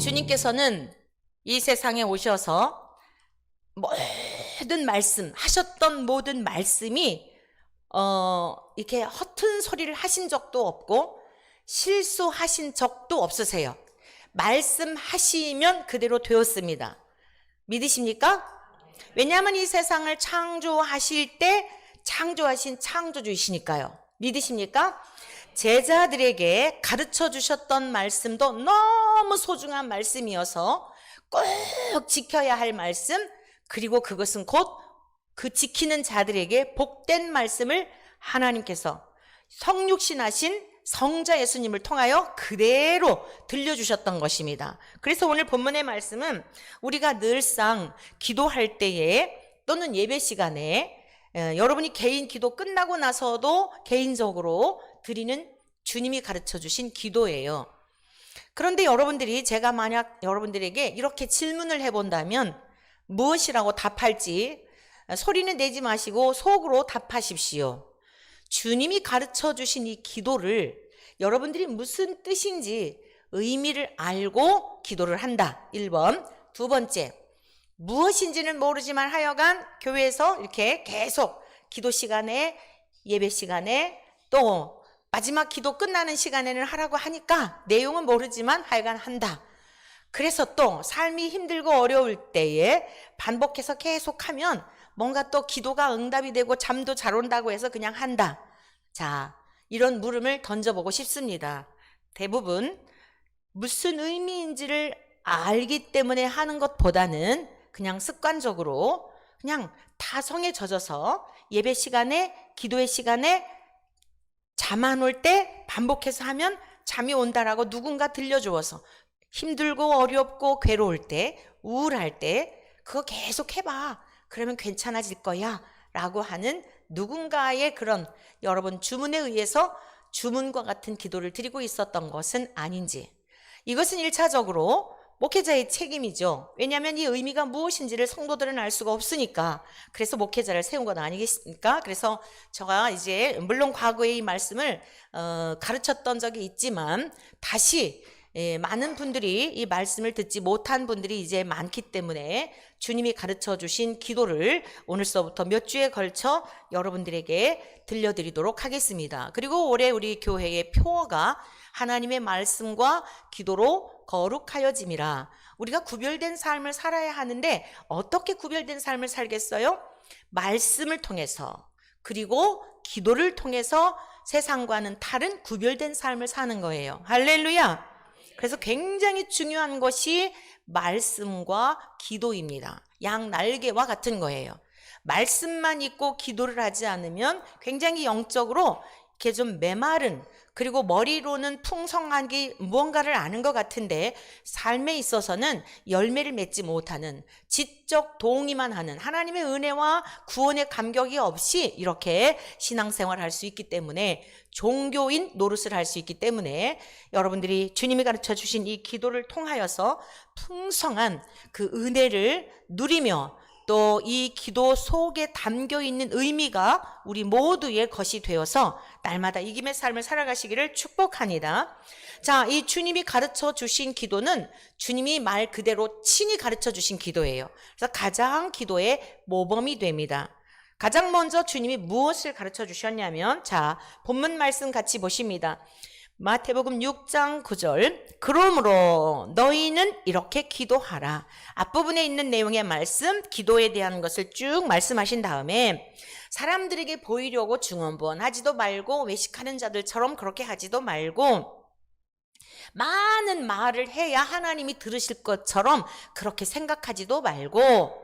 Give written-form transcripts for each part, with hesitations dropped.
주님께서는 이 세상에 오셔서 모든 말씀, 하셨던 모든 말씀이 이렇게 허튼 소리를 하신 적도 없고 실수하신 적도 없으세요. 말씀하시면 그대로 되었습니다. 믿으십니까? 왜냐하면 이 세상을 창조하실 때 창조하신 창조주이시니까요. 믿으십니까? 제자들에게 가르쳐 주셨던 말씀도 너무 소중한 말씀이어서 꼭 지켜야 할 말씀, 그리고 그것은 곧 그 지키는 자들에게 복된 말씀을 하나님께서 성육신하신 성자 예수님을 통하여 그대로 들려주셨던 것입니다. 그래서 오늘 본문의 말씀은 우리가 늘상 기도할 때에 또는 예배 시간에 여러분이 개인 기도 끝나고 나서도 개인적으로 드리는 주님이 가르쳐 주신 기도예요. 그런데 여러분들이, 제가 만약 여러분들에게 이렇게 질문을 해본다면 무엇이라고 답할지 소리는 내지 마시고 속으로 답하십시오. 주님이 가르쳐 주신 이 기도를 여러분들이 무슨 뜻인지 의미를 알고 기도를 한다. 1번. 두 번째, 무엇인지는 모르지만 하여간 교회에서 이렇게 계속 기도 시간에, 예배 시간에, 또 마지막 기도 끝나는 시간에는 하라고 하니까 내용은 모르지만 하여간 한다. 그래서 또 삶이 힘들고 어려울 때에 반복해서 계속하면 뭔가 또 기도가 응답이 되고 잠도 잘 온다고 해서 그냥 한다. 자, 이런 물음을 던져보고 싶습니다. 대부분 무슨 의미인지를 알기 때문에 하는 것보다는 그냥 습관적으로 그냥 타성에 젖어서 예배 시간에, 기도의 시간에 잠 안 올 때 반복해서 하면 잠이 온다라고 누군가 들려주어서 힘들고 어렵고 괴로울 때, 우울할 때 그거 계속 해봐. 그러면 괜찮아질 거야 라고 하는 누군가의 그런 여러분 주문에 의해서 주문과 같은 기도를 드리고 있었던 것은 아닌지, 이것은 1차적으로 목회자의 책임이죠. 왜냐하면 이 의미가 무엇인지를 성도들은 알 수가 없으니까. 그래서 목회자를 세운 건 아니겠습니까? 그래서 제가 이제 물론 과거에 이 말씀을 가르쳤던 적이 있지만 다시 많은 분들이 이 말씀을 듣지 못한 분들이 이제 많기 때문에 주님이 가르쳐 주신 기도를 오늘서부터 몇 주에 걸쳐 여러분들에게 들려드리도록 하겠습니다. 그리고 올해 우리 교회의 표어가 하나님의 말씀과 기도로 거룩하여짐이라. 우리가 구별된 삶을 살아야 하는데 어떻게 구별된 삶을 살겠어요? 말씀을 통해서, 그리고 기도를 통해서 세상과는 다른 구별된 삶을 사는 거예요. 할렐루야. 그래서 굉장히 중요한 것이 말씀과 기도입니다. 양 날개와 같은 거예요. 말씀만 있고 기도를 하지 않으면 굉장히 영적으로 이렇게 좀 메마른, 그리고 머리로는 풍성한 게 무언가를 아는 것 같은데 삶에 있어서는 열매를 맺지 못하는, 지적 동의만 하는, 하나님의 은혜와 구원의 감격이 없이 이렇게 신앙생활을 할 수 있기 때문에, 종교인 노릇을 할 수 있기 때문에 여러분들이 주님이 가르쳐 주신 이 기도를 통하여서 풍성한 그 은혜를 누리며 또 이 기도 속에 담겨있는 의미가 우리 모두의 것이 되어서 날마다 이김의 삶을 살아가시기를 축복합니다. 자, 이 주님이 가르쳐 주신 기도는 주님이 말 그대로 친히 가르쳐 주신 기도예요. 그래서 가장 기도의 모범이 됩니다. 가장 먼저 주님이 무엇을 가르쳐 주셨냐면, 자, 본문 말씀 같이 보십니다. 마태복음 6장 9절. 그러므로 너희는 이렇게 기도하라. 앞부분에 있는 내용의 말씀, 기도에 대한 것을 쭉 말씀하신 다음에 사람들에게 보이려고 중언부언하지도 말고 외식하는 자들처럼 그렇게 하지도 말고 많은 말을 해야 하나님이 들으실 것처럼 그렇게 생각하지도 말고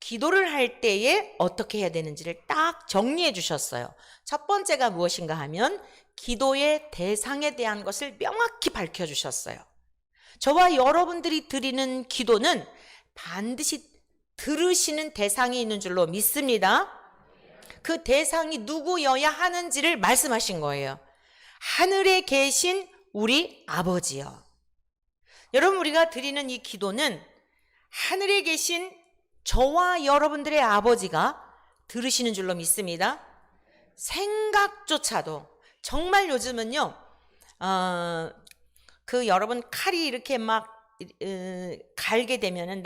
기도를 할 때에 어떻게 해야 되는지를 딱 정리해 주셨어요. 첫 번째가 무엇인가 하면 기도의 대상에 대한 것을 명확히 밝혀주셨어요. 저와 여러분들이 드리는 기도는 반드시 들으시는 대상이 있는 줄로 믿습니다. 그 대상이 누구여야 하는지를 말씀하신 거예요. 하늘에 계신 우리 아버지요. 여러분, 우리가 드리는 이 기도는 하늘에 계신 저와 여러분들의 아버지가 들으시는 줄로 믿습니다. 생각조차도, 정말 요즘은요, 여러분 칼이 이렇게 막 갈게 되면은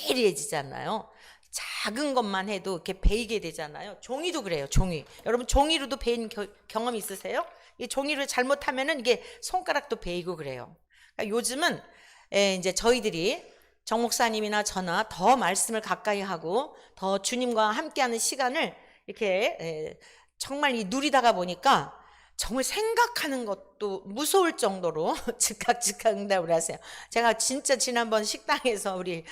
예리해지잖아요. 작은 것만 해도 이렇게 베이게 되잖아요. 종이도 그래요. 종이. 여러분 종이로도 베인 경험 있으세요? 이 종이를 잘못하면은 이게 손가락도 베이고 그래요. 그러니까 요즘은 이제 저희들이 정 목사님이나 저나 더 말씀을 가까이 하고 더 주님과 함께하는 시간을 이렇게 정말 누리다가 보니까 정말 생각하는 것도 무서울 정도로 즉각 응답을 하세요. 제가 진짜 지난번 식당에서 우리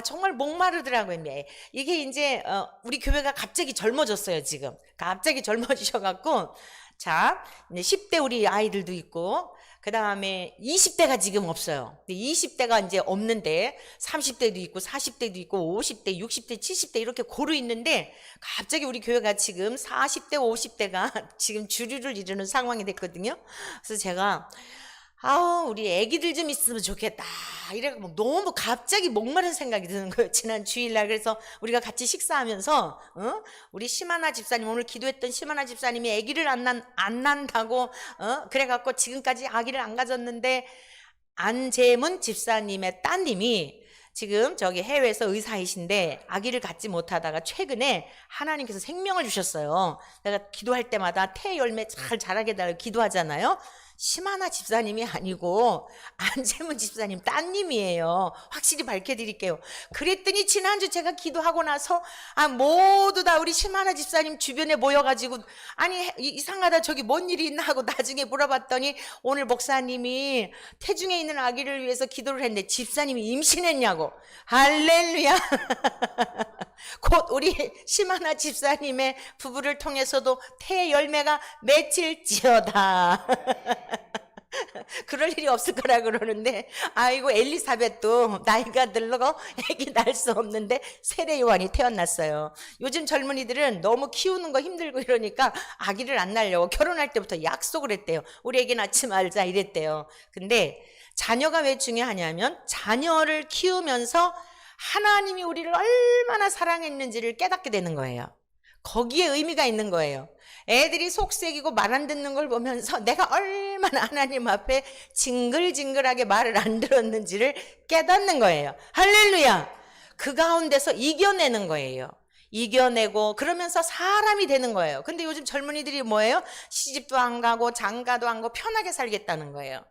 정말 목마르더라고요. 이게 이제 우리 교회가 갑자기 젊어졌어요. 지금 갑자기 젊어지셔갖고 자 이제 10대 우리 아이들도 있고 그 다음에 20대가 지금 없어요. 20대가 이제 없는데 30대도 있고 40대도 있고 50대, 60대, 70대 이렇게 고루 있는데 갑자기 우리 교회가 지금 40대, 50대가 지금 주류를 이루는 상황이 됐거든요. 그래서 제가 우리 애기들 좀 있으면 좋겠다. 이래가 너무 갑자기 목마른 생각이 드는 거예요. 지난 주일날. 그래서 우리가 같이 식사하면서 우리 심하나 집사님, 오늘 기도했던 심하나 집사님이 애기를 안 난다고 그래갖고 지금까지 아기를 안 가졌는데 안재문 집사님의 따님이 지금 저기 해외에서 의사이신데 아기를 갖지 못하다가 최근에 하나님께서 생명을 주셨어요. 내가 기도할 때마다 태 열매 잘 자라게 달라고 기도하잖아요. 심하나 집사님이 아니고 안재문 집사님 따님이에요. 확실히 밝혀드릴게요. 그랬더니 지난주 제가 기도하고 나서 모두 다 우리 심하나 집사님 주변에 모여가지고 아니 이상하다 저기 뭔 일이 있나 하고 나중에 물어봤더니 오늘 목사님이 태중에 있는 아기를 위해서 기도를 했는데 집사님이 임신했냐고. 할렐루야. 곧 우리 심하나 집사님의 부부를 통해서도 태 열매가 맺힐지어다. 그럴 일이 없을 거라 그러는데 아이고 엘리사벳도 나이가 늙어 애기 낳을 수 없는데 세례 요한이 태어났어요. 요즘 젊은이들은 너무 키우는 거 힘들고 이러니까 아기를 안 낳으려고 결혼할 때부터 약속을 했대요. 우리 애기 낳지 말자 이랬대요. 근데 자녀가 왜 중요하냐면 자녀를 키우면서 하나님이 우리를 얼마나 사랑했는지를 깨닫게 되는 거예요. 거기에 의미가 있는 거예요. 애들이 속색이고 말 안 듣는 걸 보면서 내가 얼마나 하나님 앞에 징글징글하게 말을 안 들었는지를 깨닫는 거예요. 할렐루야. 그 가운데서 이겨내는 거예요. 이겨내고 그러면서 사람이 되는 거예요. 근데 요즘 젊은이들이 뭐예요? 시집도 안 가고 장가도 안 가고 편하게 살겠다는 거예요.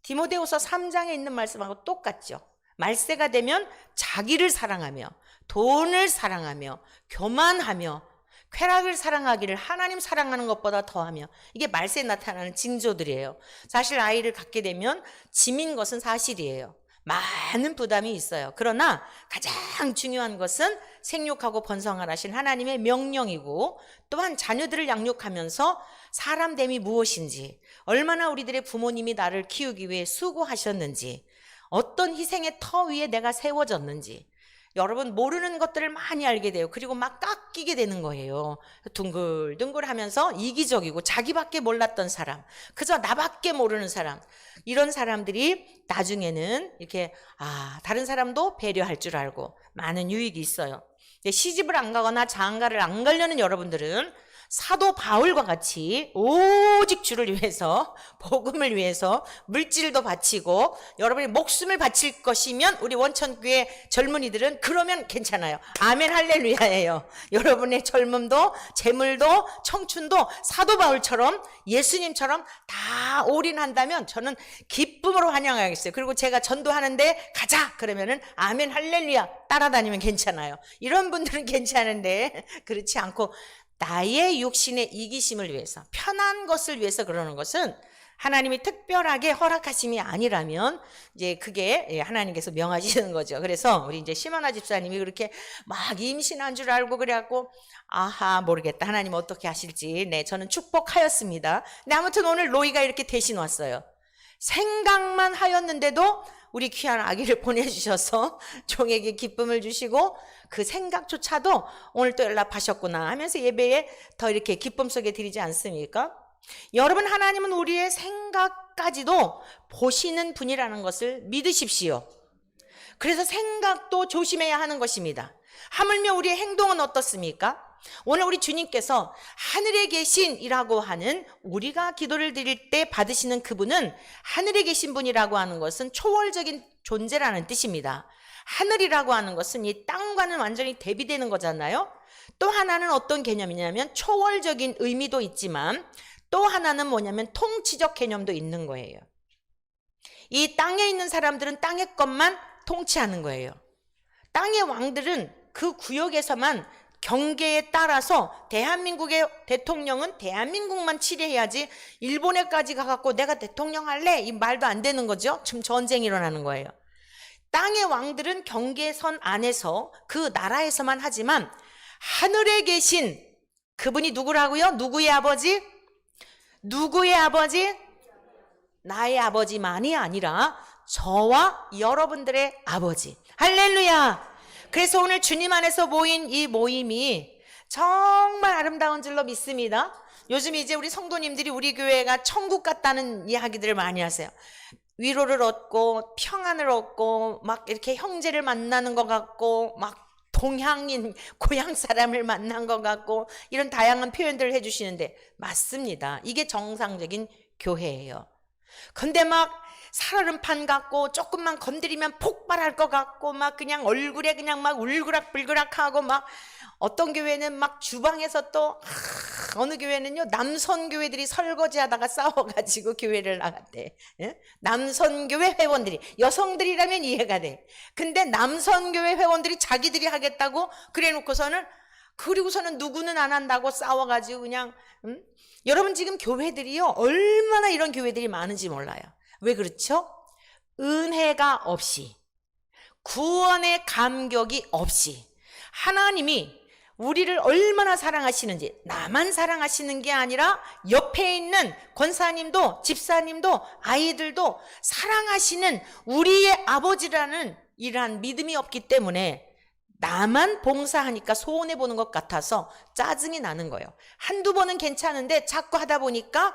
디모데후서 3장에 있는 말씀하고 똑같죠. 말세가 되면 자기를 사랑하며 돈을 사랑하며 교만하며 쾌락을 사랑하기를 하나님 사랑하는 것보다 더하며 이게 말세에 나타나는 징조들이에요. 사실 아이를 갖게 되면 짐인 것은 사실이에요. 많은 부담이 있어요. 그러나 가장 중요한 것은 생육하고 번성하라 하신 하나님의 명령이고 또한 자녀들을 양육하면서 사람됨이 무엇인지 얼마나 우리들의 부모님이 나를 키우기 위해 수고하셨는지 어떤 희생의 터 위에 내가 세워졌는지 여러분 모르는 것들을 많이 알게 돼요. 그리고 막 깎이게 되는 거예요. 둥글둥글 하면서 이기적이고 자기밖에 몰랐던 사람, 그저 나밖에 모르는 사람, 이런 사람들이 나중에는 이렇게 다른 사람도 배려할 줄 알고 많은 유익이 있어요. 시집을 안 가거나 장가를 안 가려는 여러분들은 사도 바울과 같이 오직 주를 위해서 복음을 위해서 물질도 바치고 여러분이 목숨을 바칠 것이면 우리 원천교회 젊은이들은 그러면 괜찮아요. 아멘 할렐루야예요. 여러분의 젊음도 재물도 청춘도 사도 바울처럼 예수님처럼 다 올인한다면 저는 기쁨으로 환영하겠어요. 그리고 제가 전도하는데 가자 그러면은 아멘 할렐루야 따라다니면 괜찮아요. 이런 분들은 괜찮은데 그렇지 않고 나의 육신의 이기심을 위해서 편한 것을 위해서 그러는 것은 하나님이 특별하게 허락하심이 아니라면 이제 그게 하나님께서 명하시는 거죠. 그래서 우리 이제 심하나 집사님이 그렇게 막 임신한 줄 알고 그래갖고 모르겠다. 하나님 어떻게 하실지. 네, 저는 축복하였습니다. 근데 아무튼 오늘 로이가 이렇게 대신 왔어요. 생각만 하였는데도 우리 귀한 아기를 보내주셔서 종에게 기쁨을 주시고 그 생각조차도 오늘 또 연락하셨구나 하면서 예배에 더 이렇게 기쁨 속에 드리지 않습니까? 여러분 하나님은 우리의 생각까지도 보시는 분이라는 것을 믿으십시오. 그래서 생각도 조심해야 하는 것입니다. 하물며 우리의 행동은 어떻습니까? 오늘 우리 주님께서 하늘에 계신이라고 하는 우리가 기도를 드릴 때 받으시는 그분은 하늘에 계신 분이라고 하는 것은 초월적인 존재라는 뜻입니다. 하늘이라고 하는 것은 이 땅과는 완전히 대비되는 거잖아요. 또 하나는 어떤 개념이냐면 초월적인 의미도 있지만 또 하나는 뭐냐면 통치적 개념도 있는 거예요. 이 땅에 있는 사람들은 땅의 것만 통치하는 거예요. 땅의 왕들은 그 구역에서만 경계에 따라서 대한민국의 대통령은 대한민국만 치레해야지 일본에까지 가갖고 내가 대통령 할래? 이 말도 안 되는 거죠. 지금 전쟁이 일어나는 거예요. 땅의 왕들은 경계선 안에서 그 나라에서만 하지만 하늘에 계신 그분이 누구라고요? 누구의 아버지? 누구의 아버지? 나의 아버지만이 아니라 저와 여러분들의 아버지. 할렐루야. 그래서 오늘 주님 안에서 모인 이 모임이 정말 아름다운 줄로 믿습니다. 요즘 이제 우리 성도님들이 우리 교회가 천국 같다는 이야기들을 많이 하세요. 위로를 얻고 평안을 얻고 막 이렇게 형제를 만나는 것 같고 막 동양인 고향 사람을 만난 것 같고 이런 다양한 표현들을 해주시는데 맞습니다. 이게 정상적인 교회예요. 근데 막 살얼음판 같고 조금만 건드리면 폭발할 것 같고 막 그냥 얼굴에 그냥 막 울그락불그락하고 막 어떤 교회는 막 주방에서 또 어느 교회는요 남선 교회들이 설거지하다가 싸워가지고 교회를 나갔대. 예? 남선 교회 회원들이 여성들이라면 이해가 돼. 근데 남선 교회 회원들이 자기들이 하겠다고 그래놓고서는 그리고서는 누구는 안 한다고 싸워가지고 그냥 여러분 지금 교회들이요 얼마나 이런 교회들이 많은지 몰라요. 왜 그렇죠? 은혜가 없이 구원의 감격이 없이 하나님이 우리를 얼마나 사랑하시는지 나만 사랑하시는 게 아니라 옆에 있는 권사님도 집사님도 아이들도 사랑하시는 우리의 아버지라는 이러한 믿음이 없기 때문에 나만 봉사하니까 손해보는 것 같아서 짜증이 나는 거예요. 한두 번은 괜찮은데 자꾸 하다 보니까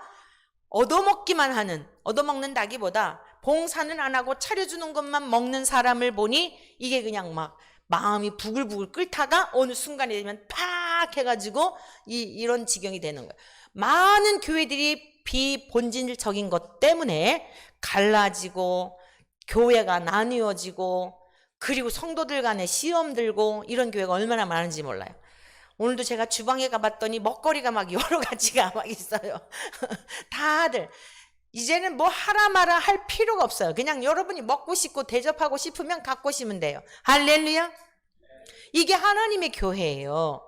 얻어먹기만 하는, 얻어먹는다기보다 봉사는 안 하고 차려주는 것만 먹는 사람을 보니 이게 그냥 막 마음이 부글부글 끓다가 어느 순간이 되면 팍 해가지고 이런 지경이 되는 거예요. 많은 교회들이 비본질적인 것 때문에 갈라지고 교회가 나뉘어지고 그리고 성도들 간에 시험 들고 이런 교회가 얼마나 많은지 몰라요. 오늘도 제가 주방에 가봤더니 먹거리가 막 여러 가지가 막 있어요. 다들 이제는 뭐 하라 마라 할 필요가 없어요. 그냥 여러분이 먹고 싶고 대접하고 싶으면 갖고 오시면 돼요. 할렐루야. 이게 하나님의 교회예요.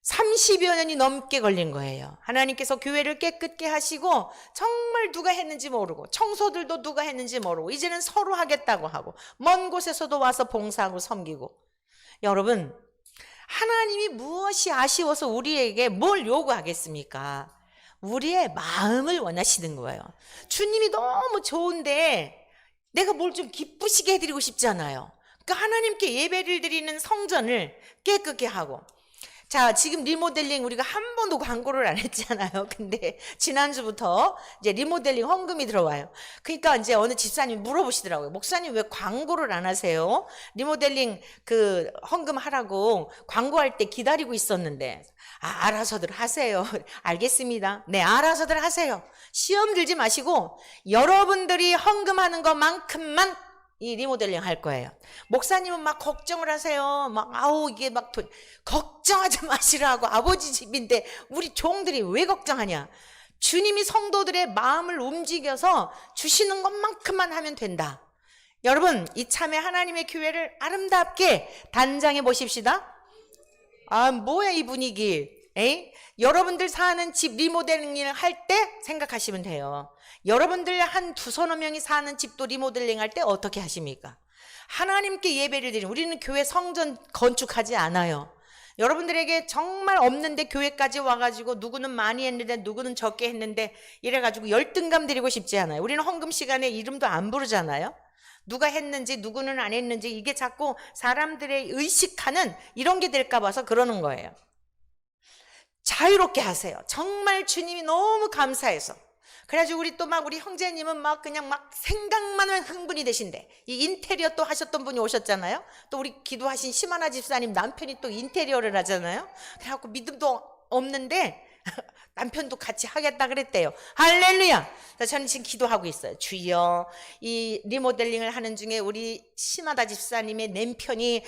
30여 년이 넘게 걸린 거예요. 하나님께서 교회를 깨끗게 하시고 정말 누가 했는지 모르고 청소들도 누가 했는지 모르고 이제는 서로 하겠다고 하고 먼 곳에서도 와서 봉사하고 섬기고 여러분 하나님이 무엇이 아쉬워서 우리에게 뭘 요구하겠습니까? 우리의 마음을 원하시는 거예요. 주님이 너무 좋은데 내가 뭘 좀 기쁘시게 해드리고 싶잖아요. 그러니까 하나님께 예배를 드리는 성전을 깨끗게 하고 자, 지금 리모델링 우리가 한 번도 광고를 안 했잖아요. 근데 지난주부터 이제 리모델링 헌금이 들어와요. 그러니까 이제 어느 집사님이 물어보시더라고요. 목사님 왜 광고를 안 하세요? 리모델링 그 헌금 하라고 광고할 때 기다리고 있었는데 알아서들 하세요. 알겠습니다. 네, 알아서들 하세요. 시험 들지 마시고 여러분들이 헌금하는 것만큼만 이 리모델링 할 거예요. 목사님은 막 걱정을 하세요. 막 아우 이게 막 걱정하지 마시라고 아버지 집인데 우리 종들이 왜 걱정하냐? 주님이 성도들의 마음을 움직여서 주시는 것만큼만 하면 된다. 여러분 이참에 하나님의 교회를 아름답게 단장해 보십시다. 아 뭐야 이 분위기? 에이? 여러분들 사는 집 리모델링을 할 때 생각하시면 돼요. 여러분들 한 두서너 명이 사는 집도 리모델링 할 때 어떻게 하십니까? 하나님께 예배를 드리는 우리는 교회 성전 건축하지 않아요. 여러분들에게 정말 없는데 교회까지 와가지고 누구는 많이 했는데 누구는 적게 했는데 이래가지고 열등감 드리고 싶지 않아요. 우리는 헌금 시간에 이름도 안 부르잖아요. 누가 했는지 누구는 안 했는지 이게 자꾸 사람들의 의식하는 이런 게 될까 봐서 그러는 거예요. 자유롭게 하세요. 정말 주님이 너무 감사해서. 그래가지고 우리 또 막 우리 형제님은 막 그냥 막 생각만 하면 흥분이 되신대. 이 인테리어 또 하셨던 분이 오셨잖아요. 또 우리 기도하신 심하나 집사님 남편이 또 인테리어를 하잖아요. 그래갖고 믿음도 없는데 남편도 같이 하겠다 그랬대요. 할렐루야. 그래서 저는 지금 기도하고 있어요. 주여, 이 리모델링을 하는 중에 우리 심하다 집사님의 남편이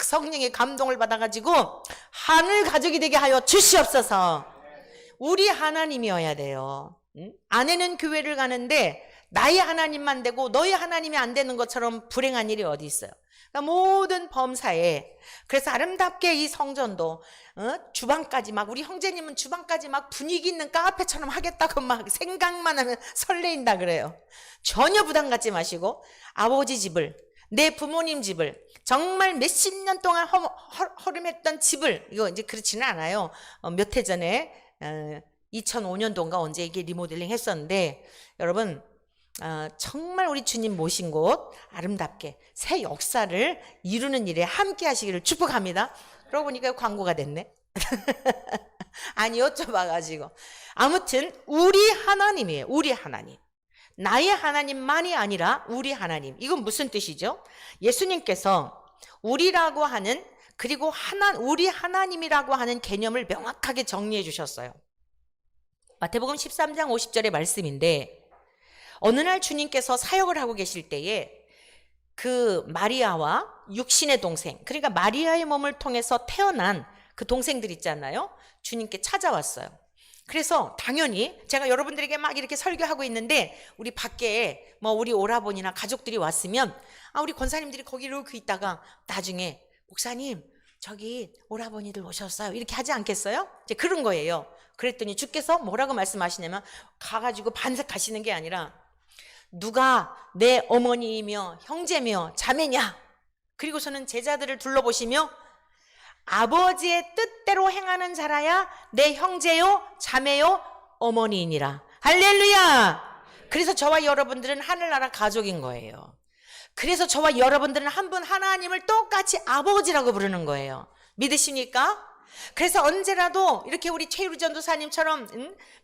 성령의 감동을 받아가지고 하늘 가족이 되게 하여 주시옵소서. 우리 하나님이어야 돼요. 아내는 교회를 가는데 나의 하나님만 되고 너의 하나님이 안 되는 것처럼 불행한 일이 어디 있어요. 그러니까 모든 범사에, 그래서 아름답게 이 성전도 주방까지 막, 우리 형제님은 주방까지 막 분위기 있는 카페처럼 하겠다고 막 생각만 하면 설레인다 그래요. 전혀 부담 갖지 마시고 아버지 집을, 내 부모님 집을, 정말 몇십 년 동안 허름했던 집을, 이거 이제 그렇지는 않아요. 몇 해 전에 2005년도인가 언제 이게 리모델링 했었는데, 여러분 정말 우리 주님 모신 곳 아름답게 새 역사를 이루는 일에 함께 하시기를 축복합니다. 그러고 보니까 광고가 됐네. 아니, 여쭤봐가지고. 아무튼 우리 하나님이에요. 우리 하나님. 나의 하나님만이 아니라 우리 하나님. 이건 무슨 뜻이죠? 예수님께서 우리라고 하는, 그리고 우리 하나님이라고 하는 개념을 명확하게 정리해 주셨어요. 마태복음 13장 50절의 말씀인데, 어느 날 주님께서 사역을 하고 계실 때에 그 마리아와 육신의 동생, 그러니까 마리아의 몸을 통해서 태어난 그 동생들 있잖아요. 주님께 찾아왔어요. 그래서 당연히 제가 여러분들에게 막 이렇게 설교하고 있는데, 우리 밖에 뭐 우리 오라버니나 가족들이 왔으면 우리 권사님들이 거기 이렇게 있다가 나중에 목사님 저기 오라버니들 오셨어요 이렇게 하지 않겠어요? 이제 그런 거예요. 그랬더니 주께서 뭐라고 말씀하시냐면, 가가지고 반색하시는 게 아니라 누가 내 어머니이며 형제며 자매냐, 그리고서는 제자들을 둘러보시며 아버지의 뜻대로 행하는 자라야 내 형제요 자매요 어머니이니라. 할렐루야. 그래서 저와 여러분들은 하늘나라 가족인 거예요. 그래서 저와 여러분들은 한 분 하나님을 똑같이 아버지라고 부르는 거예요. 믿으십니까? 그래서 언제라도 이렇게 우리 최유리 전도사님처럼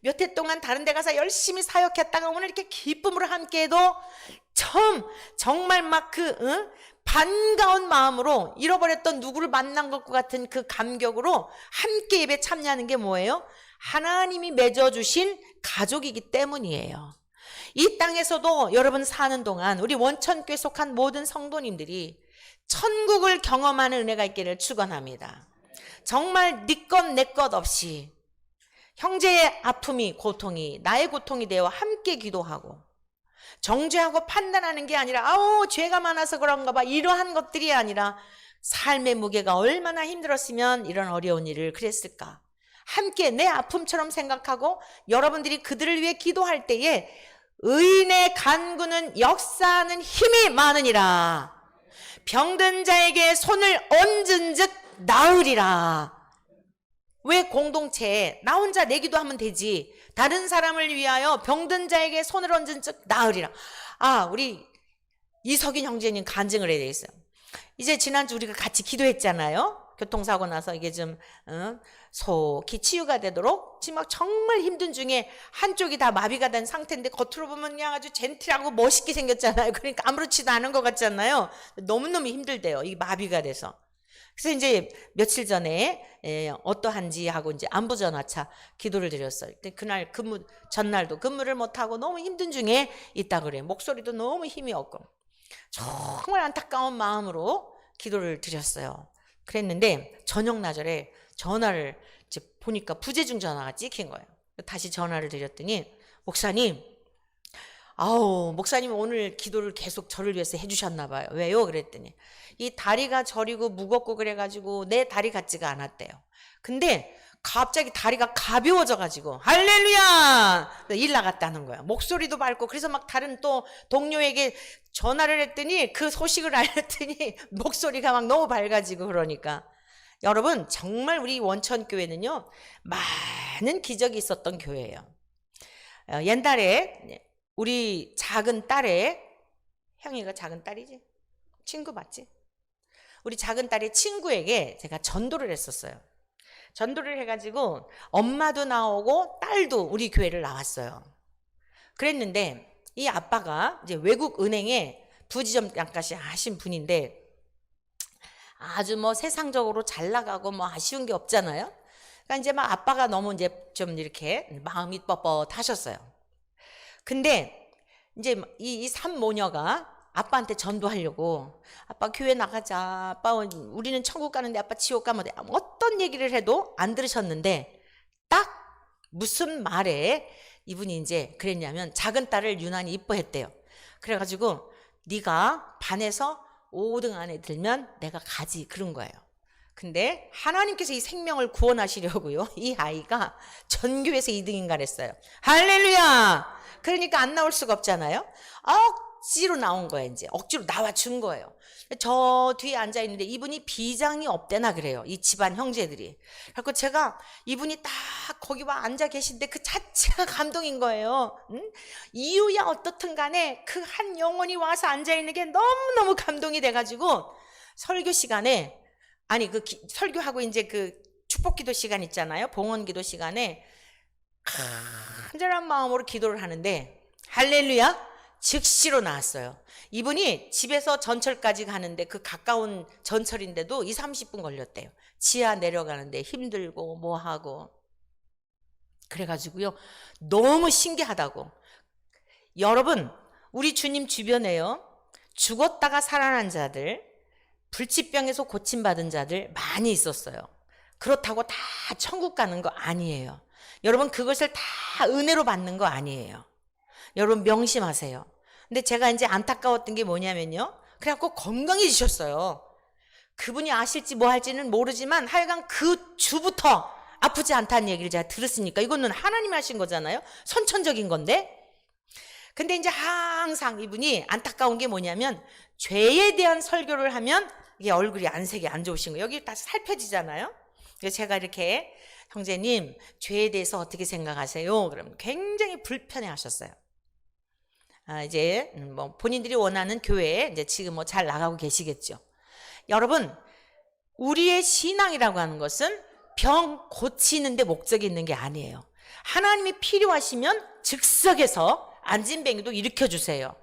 몇 해 동안 다른 데 가서 열심히 사역했다가 오늘 이렇게 기쁨으로 함께해도 정말 막 반가운 마음으로 잃어버렸던 누구를 만난 것과 같은 그 감격으로 함께 예배 참여하는 게 뭐예요? 하나님이 맺어주신 가족이기 때문이에요. 이 땅에서도 여러분 사는 동안 우리 원천교회 속한 모든 성도님들이 천국을 경험하는 은혜가 있기를 축원합니다. 정말 네 것 내 것 없이 형제의 아픔이, 고통이 나의 고통이 되어 함께 기도하고 정죄하고 판단하는 게 아니라 죄가 많아서 그런가 봐, 이러한 것들이 아니라 삶의 무게가 얼마나 힘들었으면 이런 어려운 일을 그랬을까, 함께 내 아픔처럼 생각하고 여러분들이 그들을 위해 기도할 때에 의인의 간구는 역사하는 힘이 많으니라. 병든 자에게 손을 얹은 즉 나으리라. 왜 공동체에 나 혼자 내 기도하면 되지, 다른 사람을 위하여 병든 자에게 손을 얹은 즉 나으리라. 우리 이석인 형제님 간증을 해야 되겠어요. 이제 지난주 우리가 같이 기도했잖아요. 교통사고 나서 이게 좀 속히 치유가 되도록. 지금 막 정말 힘든 중에 한쪽이 다 마비가 된 상태인데 겉으로 보면 그냥 아주 젠틀하고 멋있게 생겼잖아요. 그러니까 아무렇지도 않은 것 같잖아요. 너무너무 힘들대요, 이 마비가 돼서. 그래서 이제 며칠 전에 어떠한지 하고 이제 안부전화차 기도를 드렸어요. 그날 전날도 근무를 못하고 너무 힘든 중에 있다 그래요. 목소리도 너무 힘이 없고 정말 안타까운 마음으로 기도를 드렸어요. 그랬는데 저녁 나절에 전화를 이제 보니까 부재중 전화가 찍힌 거예요. 다시 전화를 드렸더니 목사님, 목사님 오늘 기도를 계속 저를 위해서 해주셨나 봐요. 왜요? 그랬더니 이 다리가 저리고 무겁고 그래가지고 내 다리 같지가 않았대요. 근데 갑자기 다리가 가벼워져가지고 할렐루야! 일 나갔다는 거야. 목소리도 밝고. 그래서 막 다른 또 동료에게 전화를 했더니 그 소식을 알렸더니 목소리가 막 너무 밝아지고. 그러니까 여러분 정말 우리 원천교회는요 많은 기적이 있었던 교회예요. 옛날에 우리 작은 딸의, 형이가 작은 딸이지? 친구 맞지? 우리 작은 딸의 친구에게 제가 전도를 했었어요. 전도를 해가지고 엄마도 나오고 딸도 우리 교회를 나왔어요. 그랬는데 이 아빠가 이제 외국 은행에 부지점 장까지 하신 분인데 아주 뭐 세상적으로 잘 나가고 뭐 아쉬운 게 없잖아요. 그러니까 이제 막 아빠가 너무 이제 좀 이렇게 마음이 뻣뻣하셨어요. 근데 이제 이 산모녀가 아빠한테 전도하려고, 아빠 교회 나가자, 아빠 우리는 천국 가는데 아빠 지옥 가면 돼, 어떤 얘기를 해도 안 들으셨는데, 딱 무슨 말에 이분이 이제 그랬냐면 작은 딸을 유난히 이뻐했대요. 그래가지고 네가 반에서 5등 안에 들면 내가 가지, 그런 거예요. 근데 하나님께서 이 생명을 구원하시려고요, 이 아이가 전교에서 2등인가 그랬어요. 할렐루야. 그러니까 안 나올 수가 없잖아요. 억지로 나온 거예요. 이제 억지로 나와준 거예요. 저 뒤에 앉아있는데 이분이 비장이 없대나 그래요, 이 집안 형제들이. 그래서 제가 이분이 딱 거기 와 앉아 계신데 그 자체가 감동인 거예요. 이유야 어떻든 간에 그 한 영혼이 와서 앉아있는 게 너무너무 감동이 돼가지고, 설교 시간에, 아니 설교하고 이제 그 축복기도 시간 있잖아요, 봉헌기도 시간에 간절한 마음으로 기도를 하는데 할렐루야, 즉시로 나왔어요. 이분이 집에서 전철까지 가는데 그 가까운 전철인데도 20-30분 걸렸대요. 지하 내려가는데 힘들고 뭐하고. 그래가지고요, 너무 신기하다고. 여러분, 우리 주님 주변에요, 죽었다가 살아난 자들, 불치병에서 고침받은 자들 많이 있었어요. 그렇다고 다 천국 가는 거 아니에요. 여러분, 그것을 다 은혜로 받는 거 아니에요. 여러분 명심하세요. 근데 제가 이제 안타까웠던 게 뭐냐면요, 그래갖고 건강해지셨어요. 그분이 아실지 뭐 할지는 모르지만 하여간 그 주부터 아프지 않다는 얘기를 제가 들었으니까 이거는 하나님이 하신 거잖아요. 선천적인 건데. 근데 이제 항상 이분이 안타까운 게 뭐냐면, 죄에 대한 설교를 하면 이게 얼굴이 안색이 안 좋으신 거예요. 여기 다 살펴지잖아요. 그래서 제가 이렇게, 형제님 죄에 대해서 어떻게 생각하세요? 그러면 굉장히 불편해 하셨어요. 이제 뭐 본인들이 원하는 교회에 이제 지금 뭐 잘 나가고 계시겠죠. 여러분, 우리의 신앙이라고 하는 것은 병 고치는 데 목적이 있는 게 아니에요. 하나님이 필요하시면 즉석에서 안진뱅이도 일으켜주세요.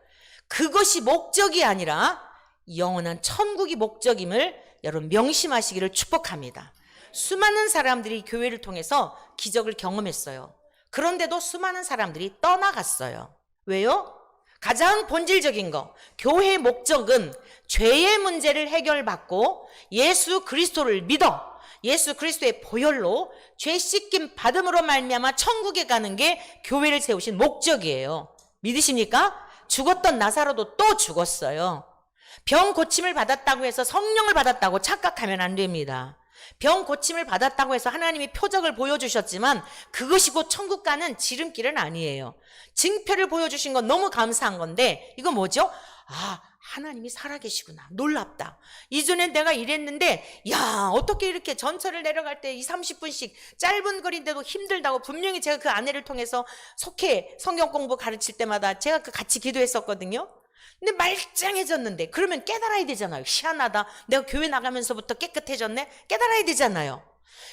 그것이 목적이 아니라 영원한 천국이 목적임을 여러분 명심하시기를 축복합니다. 수많은 사람들이 교회를 통해서 기적을 경험했어요. 그런데도 수많은 사람들이 떠나갔어요. 왜요? 가장 본질적인 거, 교회의 목적은 죄의 문제를 해결받고 예수 그리스도를 믿어 예수 그리스도의 보혈로 죄 씻김 받음으로 말미암아 천국에 가는 게 교회를 세우신 목적이에요. 믿으십니까? 죽었던 나사로도 또 죽었어요. 병 고침을 받았다고 해서 성령을 받았다고 착각하면 안 됩니다. 병 고침을 받았다고 해서 하나님이 표적을 보여주셨지만 그것이 곧 천국 가는 지름길은 아니에요. 증표를 보여주신 건 너무 감사한 건데, 이거 뭐죠? 하나님이 살아계시구나, 놀랍다. 이전엔 내가 이랬는데 야, 어떻게 이렇게 전철을 내려갈 때 20-30분씩 짧은 거리인데도 힘들다고. 분명히 제가 그 아내를 통해서 속해 성경 공부 가르칠 때마다 제가 같이 기도했었거든요. 근데 말짱해졌는데, 그러면 깨달아야 되잖아요. 희한하다, 내가 교회 나가면서부터 깨끗해졌네, 깨달아야 되잖아요.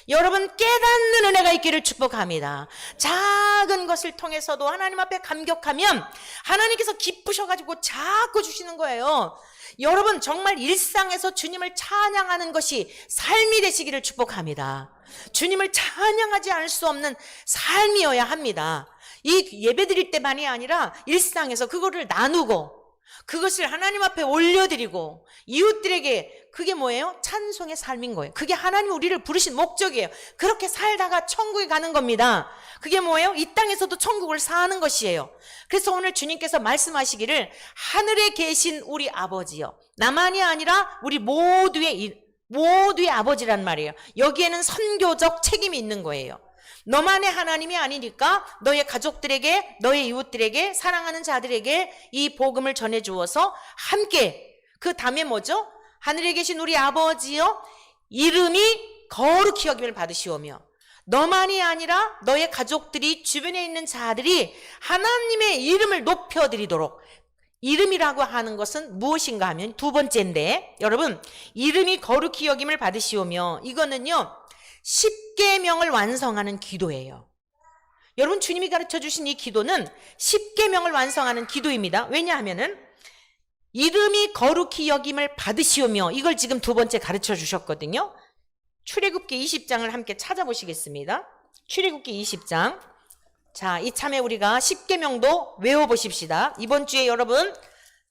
여러분, 깨닫는 은혜가 있기를 축복합니다. 작은 것을 통해서도 하나님 앞에 감격하면 하나님께서 기쁘셔가지고 자꾸 주시는 거예요. 여러분, 정말 일상에서 주님을 찬양하는 것이 삶이 되시기를 축복합니다. 주님을 찬양하지 않을 수 없는 삶이어야 합니다. 이 예배 드릴 때만이 아니라 일상에서 그거를 나누고 그것을 하나님 앞에 올려드리고 이웃들에게, 그게 뭐예요? 찬송의 삶인 거예요. 그게 하나님 우리를 부르신 목적이에요. 그렇게 살다가 천국에 가는 겁니다. 그게 뭐예요? 이 땅에서도 천국을 사는 것이에요. 그래서 오늘 주님께서 말씀하시기를 하늘에 계신 우리 아버지요, 나만이 아니라 우리 모두의 아버지란 말이에요. 여기에는 선교적 책임이 있는 거예요. 너만의 하나님이 아니니까 너의 가족들에게, 너의 이웃들에게, 사랑하는 자들에게 이 복음을 전해주어서 함께, 그 다음에 뭐죠? 하늘에 계신 우리 아버지여, 이름이 거룩히 여김을 받으시오며, 너만이 아니라 너의 가족들이, 주변에 있는 자들이 하나님의 이름을 높여드리도록. 이름이라고 하는 것은 무엇인가 하면 두 번째인데, 여러분, 이름이 거룩히 여김을 받으시오며, 이거는요 10계명을 완성하는 기도예요. 여러분, 주님이 가르쳐 주신 이 기도는 10계명을 완성하는 기도입니다. 왜냐하면은 이름이 거룩히 여김을 받으시오며, 이걸 지금 두 번째 가르쳐 주셨거든요. 출애굽기 20장을 함께 찾아보시겠습니다. 출애굽기 20장. 자, 이참에 우리가 십계명도 외워보십시다. 이번 주에 여러분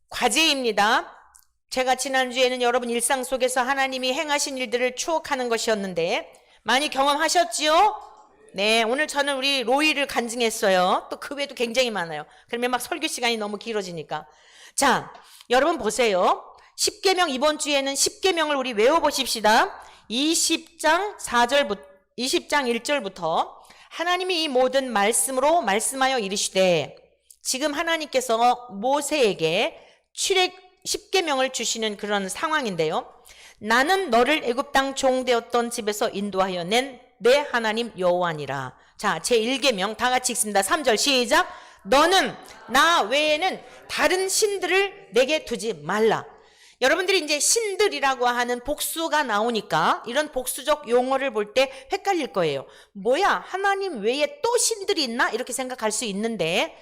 과제입니다. 제가 지난주에는 여러분 일상 속에서 하나님이 행하신 일들을 추억하는 것이었는데 많이 경험하셨지요? 네, 오늘 저는 우리 로이를 간증했어요. 또 그 외에도 굉장히 많아요. 그러면 막 설교 시간이 너무 길어지니까. 자, 여러분 보세요. 십계명, 이번 주에는 십계명을 우리 외워보십시다. 20장 1절부터 하나님이 이 모든 말씀으로 말씀하여 이르시되, 지금 하나님께서 모세에게 십계명을 주시는 그런 상황인데요. 나는 너를 애굽 땅 종되었던 집에서 인도하여 낸 내 하나님 여호와니라. 자, 제1계명 다 같이 읽습니다. 3절 시작. 너는 나 외에는 다른 신들을 내게 두지 말라. 여러분들이 이제 신들이라고 하는 복수가 나오니까 이런 복수적 용어를 볼 때 헷갈릴 거예요. 뭐야, 하나님 외에 또 신들이 있나? 이렇게 생각할 수 있는데,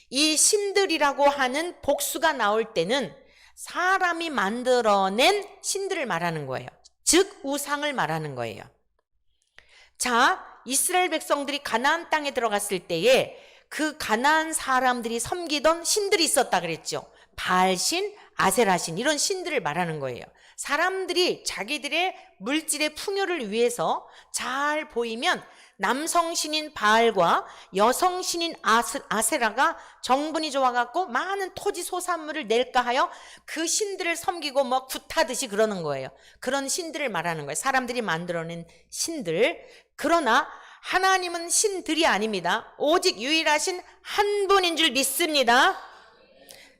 이 신들이라고 하는 복수가 나올 때는 사람이 만들어낸 신들을 말하는 거예요. 즉 우상을 말하는 거예요. 자, 이스라엘 백성들이 가나안 땅에 들어갔을 때에 그 가나안 사람들이 섬기던 신들이 있었다 그랬죠. 바알신, 아세라신, 이런 신들을 말하는 거예요. 사람들이 자기들의 물질의 풍요를 위해서 잘 보이면 남성 신인 바알과 여성 신인 아세라가 정분이 좋아갖고 많은 토지 소산물을 낼까 하여 그 신들을 섬기고 뭐 굿하듯이 그러는 거예요. 그런 신들을 말하는 거예요. 사람들이 만들어낸 신들. 그러나 하나님은 신들이 아닙니다. 오직 유일하신 한 분인 줄 믿습니다.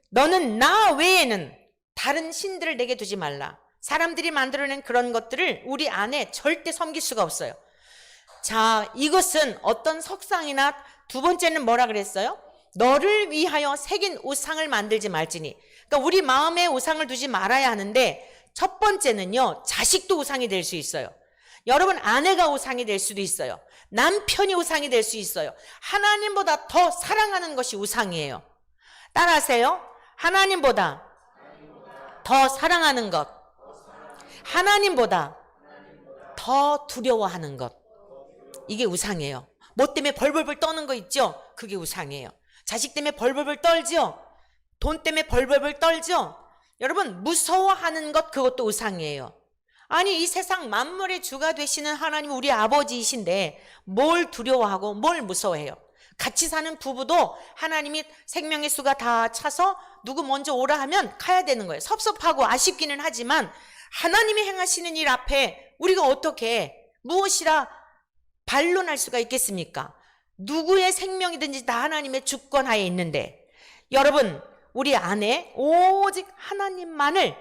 너는 나 외에는 다른 신들을 내게 두지 말라. 사람들이 만들어낸 그런 것들을 우리 안에 절대 섬길 수가 없어요. 자, 이것은 어떤 석상이나, 두 번째는 뭐라 그랬어요? 너를 위하여 새긴 우상을 만들지 말지니. 그러니까 우리 마음에 우상을 두지 말아야 하는데, 첫 번째는요, 자식도 우상이 될 수 있어요. 여러분 아내가 우상이 될 수도 있어요. 남편이 우상이 될 수 있어요. 하나님보다 더 사랑하는 것이 우상이에요. 따라하세요. 하나님보다 더 사랑하는 것, 하나님보다 더 두려워하는 것, 이게 우상이에요. 뭐 때문에 벌벌벌 떠는 거 있죠? 그게 우상이에요. 자식 때문에 벌벌벌 떨죠? 돈 때문에 벌벌벌 떨죠? 여러분 무서워하는 것, 그것도 우상이에요. 아니, 이 세상 만물의 주가 되시는 하나님 우리 아버지이신데 뭘 두려워하고 뭘 무서워해요? 같이 사는 부부도 하나님이 생명의 수가 다 차서 누구 먼저 오라 하면 가야 되는 거예요. 섭섭하고 아쉽기는 하지만 하나님이 행하시는 일 앞에 우리가 어떻게 무엇이라 반론할 수가 있겠습니까? 누구의 생명이든지 다 하나님의 주권하에 있는데, 여러분 우리 안에 오직 하나님만을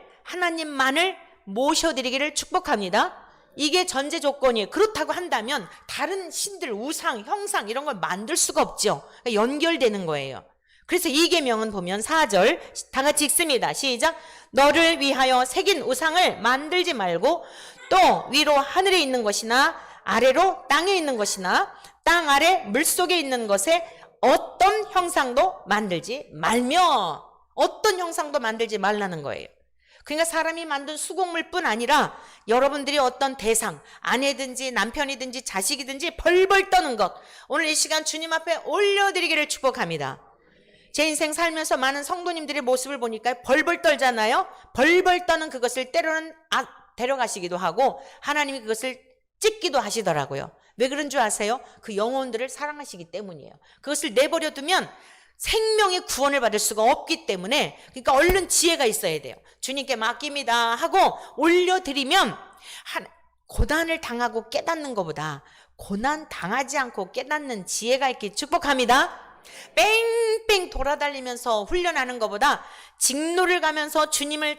모셔드리기를 축복합니다. 이게 전제 조건이에요. 그렇다고 한다면 다른 신들, 우상, 형상 이런 걸 만들 수가 없죠. 그러니까 연결되는 거예요. 그래서 이 계명은 보면 4절 다 같이 읽습니다. 시작. 너를 위하여 새긴 우상을 만들지 말고 또 위로 하늘에 있는 것이나 아래로 땅에 있는 것이나 땅 아래 물속에 있는 것에 어떤 형상도 만들지 말며, 어떤 형상도 만들지 말라는 거예요. 그러니까 사람이 만든 수곡물뿐 아니라 여러분들이 어떤 대상, 아내든지 남편이든지 자식이든지 벌벌 떠는 것, 오늘 이 시간 주님 앞에 올려드리기를 축복합니다. 제 인생 살면서 많은 성도님들의 모습을 보니까 벌벌 떨잖아요. 벌벌 떠는 그것을 때로는 데려가시기도 하고 하나님이 그것을 찢기도 하시더라고요. 왜 그런 줄 아세요? 그 영혼들을 사랑하시기 때문이에요. 그것을 내버려 두면 생명의 구원을 받을 수가 없기 때문에, 그러니까 얼른 지혜가 있어야 돼요. 주님께 맡깁니다 하고 올려드리면, 고난을 당하고 깨닫는 것보다 고난 당하지 않고 깨닫는 지혜가 있기 축복합니다. 뺑뺑 돌아다니면서 훈련하는 것보다 직로를 가면서 주님을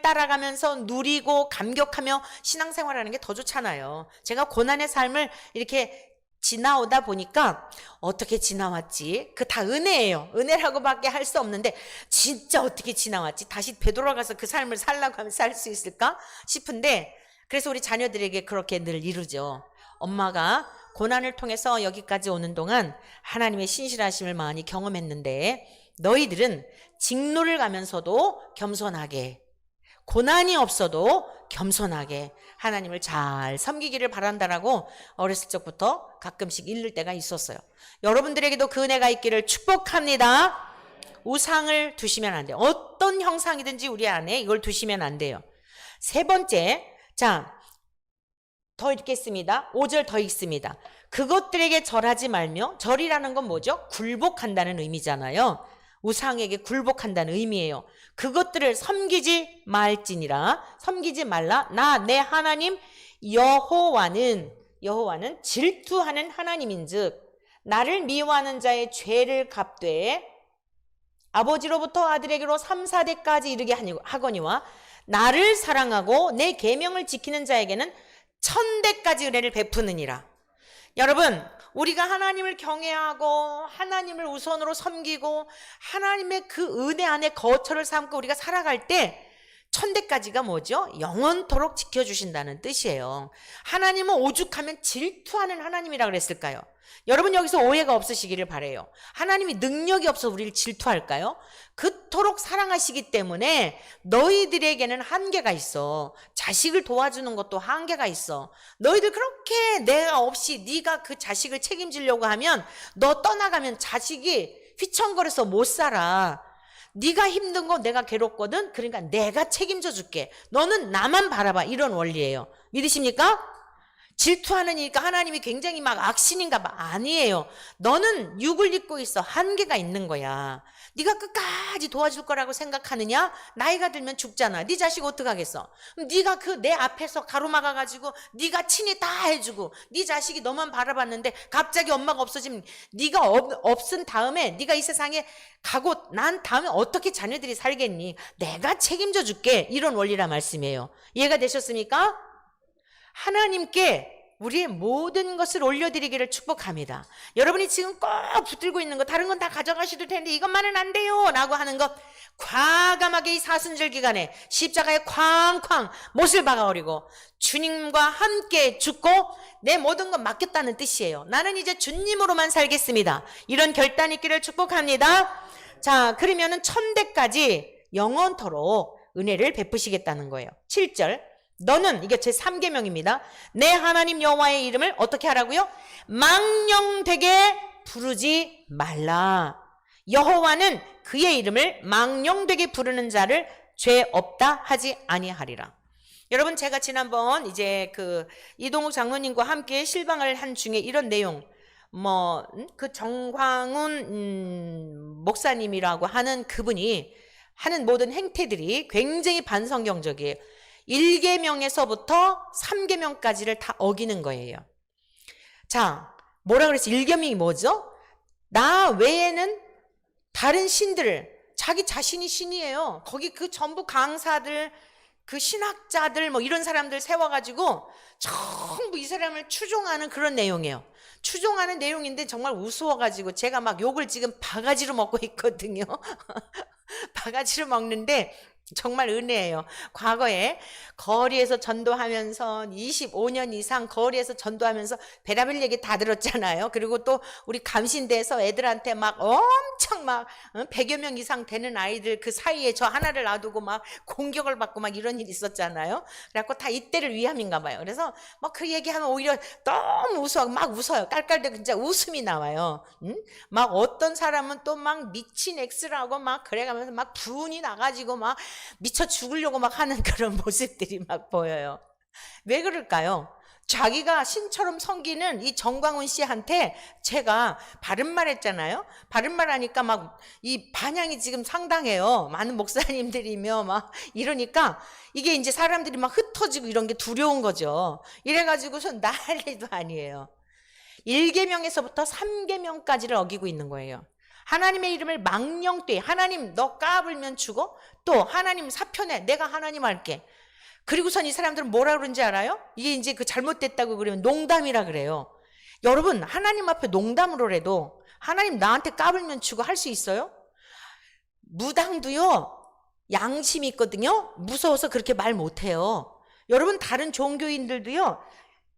따라가면서 누리고 감격하며 신앙생활하는 게 더 좋잖아요. 제가 고난의 삶을 이렇게 지나오다 보니까 어떻게 지나왔지? 그 다 은혜예요. 은혜라고밖에 할 수 없는데 진짜 어떻게 지나왔지? 다시 되돌아가서 그 삶을 살라고 하면 살 수 있을까 싶은데, 그래서 우리 자녀들에게 그렇게 늘 이루죠. 엄마가 고난을 통해서 여기까지 오는 동안 하나님의 신실하심을 많이 경험했는데 너희들은 직로를 가면서도 겸손하게, 고난이 없어도 겸손하게 하나님을 잘 섬기기를 바란다라고 어렸을 적부터 가끔씩 읽을 때가 있었어요. 여러분들에게도 그 은혜가 있기를 축복합니다. 우상을 두시면 안 돼요. 어떤 형상이든지 우리 안에 이걸 두시면 안 돼요. 세 번째, 자, 더 읽겠습니다. 5절 더 읽습니다. 그것들에게 절하지 말며, 절이라는 건 뭐죠? 굴복한다는 의미잖아요. 우상에게 굴복한다는 의미예요. 그것들을 섬기지 말지니라. 섬기지 말라. 나 내 하나님 여호와는 질투하는 하나님인즉 나를 미워하는 자의 죄를 갚되 아버지로부터 아들에게로 3, 4대까지 이르게 하거니와 나를 사랑하고 내 계명을 지키는 자에게는 1000대까지 은혜를 베푸느니라. 여러분, 우리가 하나님을 경외하고 하나님을 우선으로 섬기고 하나님의 그 은혜 안에 거처를 삼고 우리가 살아갈 때 1000대까지가 뭐죠? 영원토록 지켜주신다는 뜻이에요. 하나님은 오죽하면 질투하는 하나님이라 그랬을까요? 여러분, 여기서 오해가 없으시기를 바라요. 하나님이 능력이 없어 우리를 질투할까요? 그토록 사랑하시기 때문에 너희들에게는 한계가 있어. 자식을 도와주는 것도 한계가 있어. 너희들 그렇게 내가 없이 네가 그 자식을 책임지려고 하면 너 떠나가면 자식이 휘청거려서 못 살아. 네가 힘든 거 내가 괴롭거든. 그러니까 내가 책임져 줄게. 너는 나만 바라봐. 이런 원리예요. 믿으십니까? 질투하느니까 하나님이 굉장히 막 악신인가 봐. 아니에요. 너는 육을 입고 있어. 한계가 있는 거야. 네가 끝까지 도와줄 거라고 생각하느냐? 나이가 들면 죽잖아. 네 자식 어떡하겠어? 네가 그 내 앞에서 가로막아가지고 네가 친히 다 해주고 네 자식이 너만 바라봤는데 갑자기 엄마가 없어지면 네가 없은 다음에 네가 이 세상에 가고 난 다음에 어떻게 자녀들이 살겠니? 내가 책임져 줄게. 이런 원리라 말씀이에요. 이해가 되셨습니까? 하나님께 우리의 모든 것을 올려드리기를 축복합니다. 여러분이 지금 꼭 붙들고 있는 거 다른 건 다 가져가셔도 되는데 이것만은 안 돼요 라고 하는 것 과감하게 이 사순절 기간에 십자가에 쾅쾅 못을 박아버리고 주님과 함께 죽고 내 모든 것 맡겼다는 뜻이에요. 나는 이제 주님으로만 살겠습니다. 이런 결단 있기를 축복합니다. 자, 그러면은 1000대까지 영원토록 은혜를 베푸시겠다는 거예요. 7절 너는, 이게 제 3계명입니다. 내 하나님 여호와의 이름을 어떻게 하라고요? 망령되게 부르지 말라. 여호와는 그의 이름을 망령되게 부르는 자를 죄 없다 하지 아니하리라. 여러분, 제가 지난번 이제 그 이동욱 장로님과 함께 실방을 한 중에 이런 내용, 그 정광훈 목사님이라고 하는 그분이 하는 모든 행태들이 굉장히 반성경적이에요. 1계명에서부터 3계명까지를 다 어기는 거예요. 자, 뭐라 그랬지? 1계명이 뭐죠? 나 외에는 다른 신들을, 자기 자신이 신이에요. 거기 그 전부 강사들, 그 신학자들 뭐 이런 사람들 세워가지고 전부 이 사람을 추종하는 그런 내용이에요. 추종하는 내용인데 정말 우스워가지고 제가 막 욕을 지금 바가지로 먹고 있거든요. 바가지로 먹는데 정말 은혜예요. 과거에 거리에서 전도하면서 25년 이상 거리에서 전도하면서 베라벨 얘기 다 들었잖아요. 그리고 또 우리 감신대에서 애들한테 막 엄청 막 100여 명 이상 되는 아이들 그 사이에 저 하나를 놔두고 막 공격을 받고 막 이런 일이 있었잖아요. 그래갖고 다 이때를 위함인가 봐요. 그래서 막 그 얘기하면 오히려 너무 막 웃어요. 깔깔대고 진짜 웃음이 나와요. 막 어떤 사람은 또 막 미친 X라고 막 그래가면서 막 분이 나가지고 막 미쳐 죽으려고 막 하는 그런 모습들이 막 보여요. 왜 그럴까요? 자기가 신처럼 섬기는 이 정광훈 씨한테 제가 바른말 했잖아요. 바른말 하니까 막 이 반향이 지금 상당해요. 많은 목사님들이며 막 이러니까 이게 이제 사람들이 막 흩어지고 이런 게 두려운 거죠. 이래가지고서 난리도 아니에요. 1계명에서부터 3계명까지를 어기고 있는 거예요. 하나님의 이름을 망령되이, 하나님 너 까불면 죽어? 또 하나님 사표내, 내가 하나님 할게. 그리고선 이 사람들은 뭐라 그런지 알아요? 이게 이제 그 잘못됐다고 그러면 농담이라 그래요. 여러분, 하나님 앞에 농담으로라도 하나님 나한테 까불면 죽어 할 수 있어요? 무당도요 양심이 있거든요. 무서워서 그렇게 말 못해요. 여러분, 다른 종교인들도요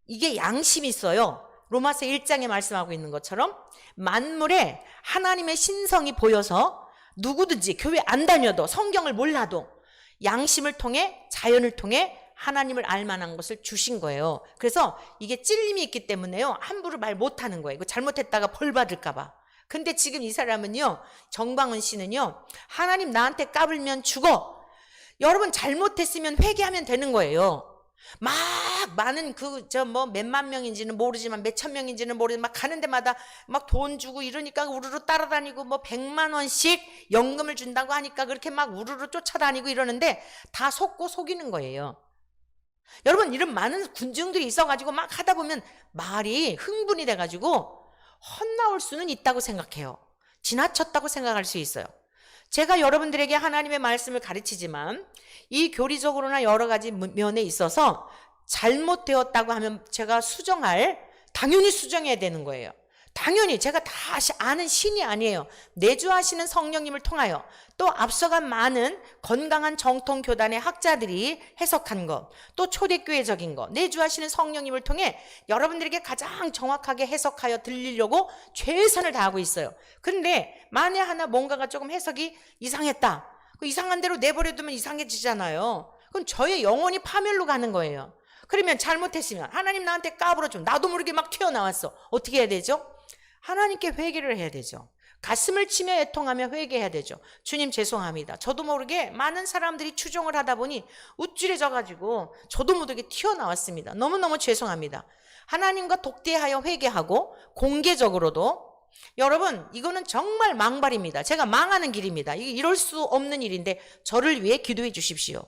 이게 양심이 있어요. 로마서 1장에 말씀하고 있는 것처럼 만물에 하나님의 신성이 보여서 누구든지 교회 안 다녀도 성경을 몰라도 양심을 통해, 자연을 통해 하나님을 알만한 것을 주신 거예요. 그래서 이게 찔림이 있기 때문에요, 함부로 말 못하는 거예요. 이거 잘못했다가 벌 받을까 봐. 근데 지금 이 사람은요, 정방은 씨는요, 하나님 나한테 까불면 죽어. 여러분 잘못했으면 회개하면 되는 거예요. 막 많은 몇만 명인지는 모르지만 몇천 명인지는 모르지만 막 가는 데마다 막 돈 주고 이러니까 우르르 따라다니고 뭐 100만 원씩 연금을 준다고 하니까 그렇게 막 우르르 쫓아다니고 이러는데 다 속고 속이는 거예요. 여러분 이런 많은 군중들이 있어가지고 막 하다 보면 말이 흥분이 돼가지고 헛나올 수는 있다고 생각해요. 지나쳤다고 생각할 수 있어요. 제가 여러분들에게 하나님의 말씀을 가르치지만 이 교리적으로나 여러 가지 면에 있어서 잘못되었다고 하면 제가 당연히 수정해야 되는 거예요. 당연히 제가 다 아는 신이 아니에요. 내주하시는 성령님을 통하여 또 앞서간 많은 건강한 정통 교단의 학자들이 해석한 것, 또 초대교회적인 것, 내주하시는 성령님을 통해 여러분들에게 가장 정확하게 해석하여 들리려고 최선을 다하고 있어요. 그런데 만에 하나 뭔가가 조금 해석이 이상했다. 그 이상한 대로 내버려두면 이상해지잖아요. 그럼 저의 영혼이 파멸로 가는 거예요. 그러면 잘못했으면 하나님 나한테 까불어주면 나도 모르게 막 튀어나왔어. 어떻게 해야 되죠? 하나님께 회개를 해야 되죠. 가슴을 치며 애통하며 회개해야 되죠. 주님 죄송합니다. 저도 모르게 많은 사람들이 추종을 하다 보니 우쭐해져가지고 저도 모르게 튀어나왔습니다. 너무너무 죄송합니다. 하나님과 독대하여 회개하고 공개적으로도 여러분 이거는 정말 망발입니다. 제가 망하는 길입니다. 이럴 수 없는 일인데 저를 위해 기도해 주십시오.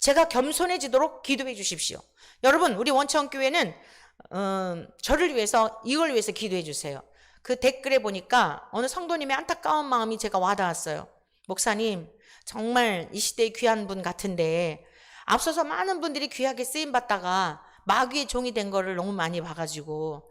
제가 겸손해지도록 기도해 주십시오. 여러분 우리 원천교회는 저를 위해서 이걸 위해서 기도해 주세요. 그 댓글에 보니까 어느 성도님의 안타까운 마음이 제가 와닿았어요. 목사님 정말 이 시대의 귀한 분 같은데 앞서서 많은 분들이 귀하게 쓰임받다가 마귀의 종이 된 거를 너무 많이 봐가지고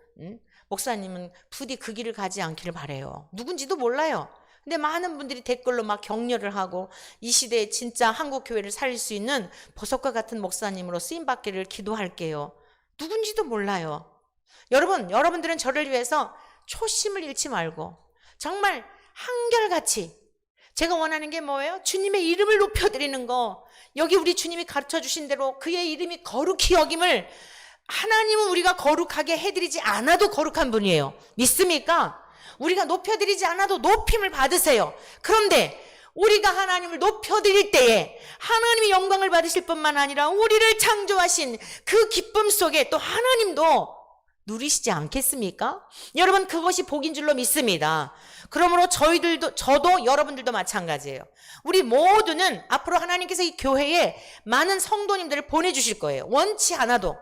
목사님은 부디 그 길을 가지 않기를 바래요. 누군지도 몰라요. 근데 많은 분들이 댓글로 막 격려를 하고 이 시대에 진짜 한국 교회를 살릴 수 있는 보석과 같은 목사님으로 쓰임받기를 기도할게요. 누군지도 몰라요. 여러분들은 저를 위해서 초심을 잃지 말고 정말 한결같이 제가 원하는 게 뭐예요? 주님의 이름을 높여드리는 거. 여기 우리 주님이 가르쳐 주신 대로 그의 이름이 거룩히 여김을 하나님은 우리가 거룩하게 해드리지 않아도 거룩한 분이에요. 믿습니까? 우리가 높여드리지 않아도 높임을 받으세요. 그런데 우리가 하나님을 높여드릴 때에 하나님이 영광을 받으실 뿐만 아니라 우리를 창조하신 그 기쁨 속에 또 하나님도 누리시지 않겠습니까? 여러분 그것이 복인 줄로 믿습니다. 그러므로 저도 여러분들도 마찬가지예요. 우리 모두는 앞으로 하나님께서 이 교회에 많은 성도님들을 보내주실 거예요. 원치 않아도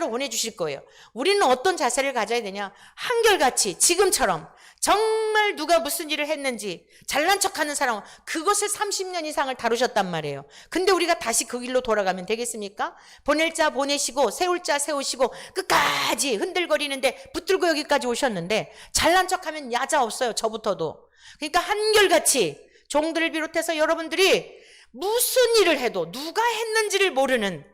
보내주실 거예요. 우리는 어떤 자세를 가져야 되냐? 한결같이 지금처럼 정말 누가 무슨 일을 했는지 잘난 척하는 사람, 그것을 30년 이상을 다루셨단 말이에요. 근데 우리가 다시 그 길로 돌아가면 되겠습니까? 보낼 자 보내시고 세울 자 세우시고 끝까지 흔들거리는데 붙들고 여기까지 오셨는데 잘난 척하면 야자 없어요. 저부터도. 그러니까 한결같이 종들을 비롯해서 여러분들이 무슨 일을 해도 누가 했는지를 모르는,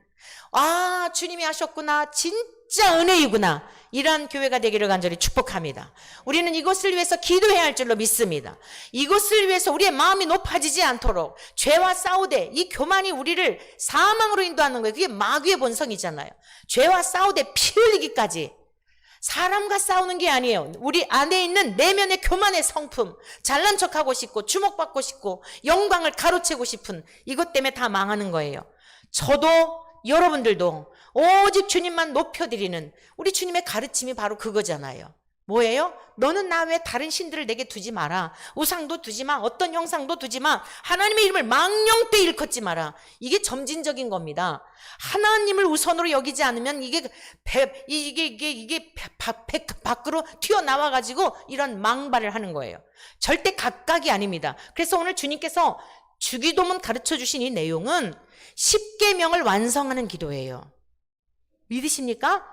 아 주님이 하셨구나, 진짜 은혜이구나, 이러한 교회가 되기를 간절히 축복합니다. 우리는 이것을 위해서 기도해야 할 줄로 믿습니다. 이것을 위해서 우리의 마음이 높아지지 않도록 죄와 싸우되, 이 교만이 우리를 사망으로 인도하는 거예요. 그게 마귀의 본성이잖아요. 죄와 싸우되 피 흘리기까지. 사람과 싸우는 게 아니에요. 우리 안에 있는 내면의 교만의 성품, 잘난 척하고 싶고 주목받고 싶고 영광을 가로채고 싶은 이것 때문에 다 망하는 거예요. 저도 여러분들도 오직 주님만 높여드리는 우리 주님의 가르침이 바로 그거잖아요. 뭐예요? 너는 나 외에 다른 신들을 내게 두지 마라. 우상도 두지 마. 어떤 형상도 두지 마. 하나님의 이름을 망령때 일컫지 마라. 이게 점진적인 겁니다. 하나님을 우선으로 여기지 않으면 이게 밖으로 튀어나와가지고 이런 망발을 하는 거예요. 절대 각각이 아닙니다. 그래서 오늘 주님께서 주기도문 가르쳐 주신 이 내용은 10계명을 완성하는 기도예요. 믿으십니까?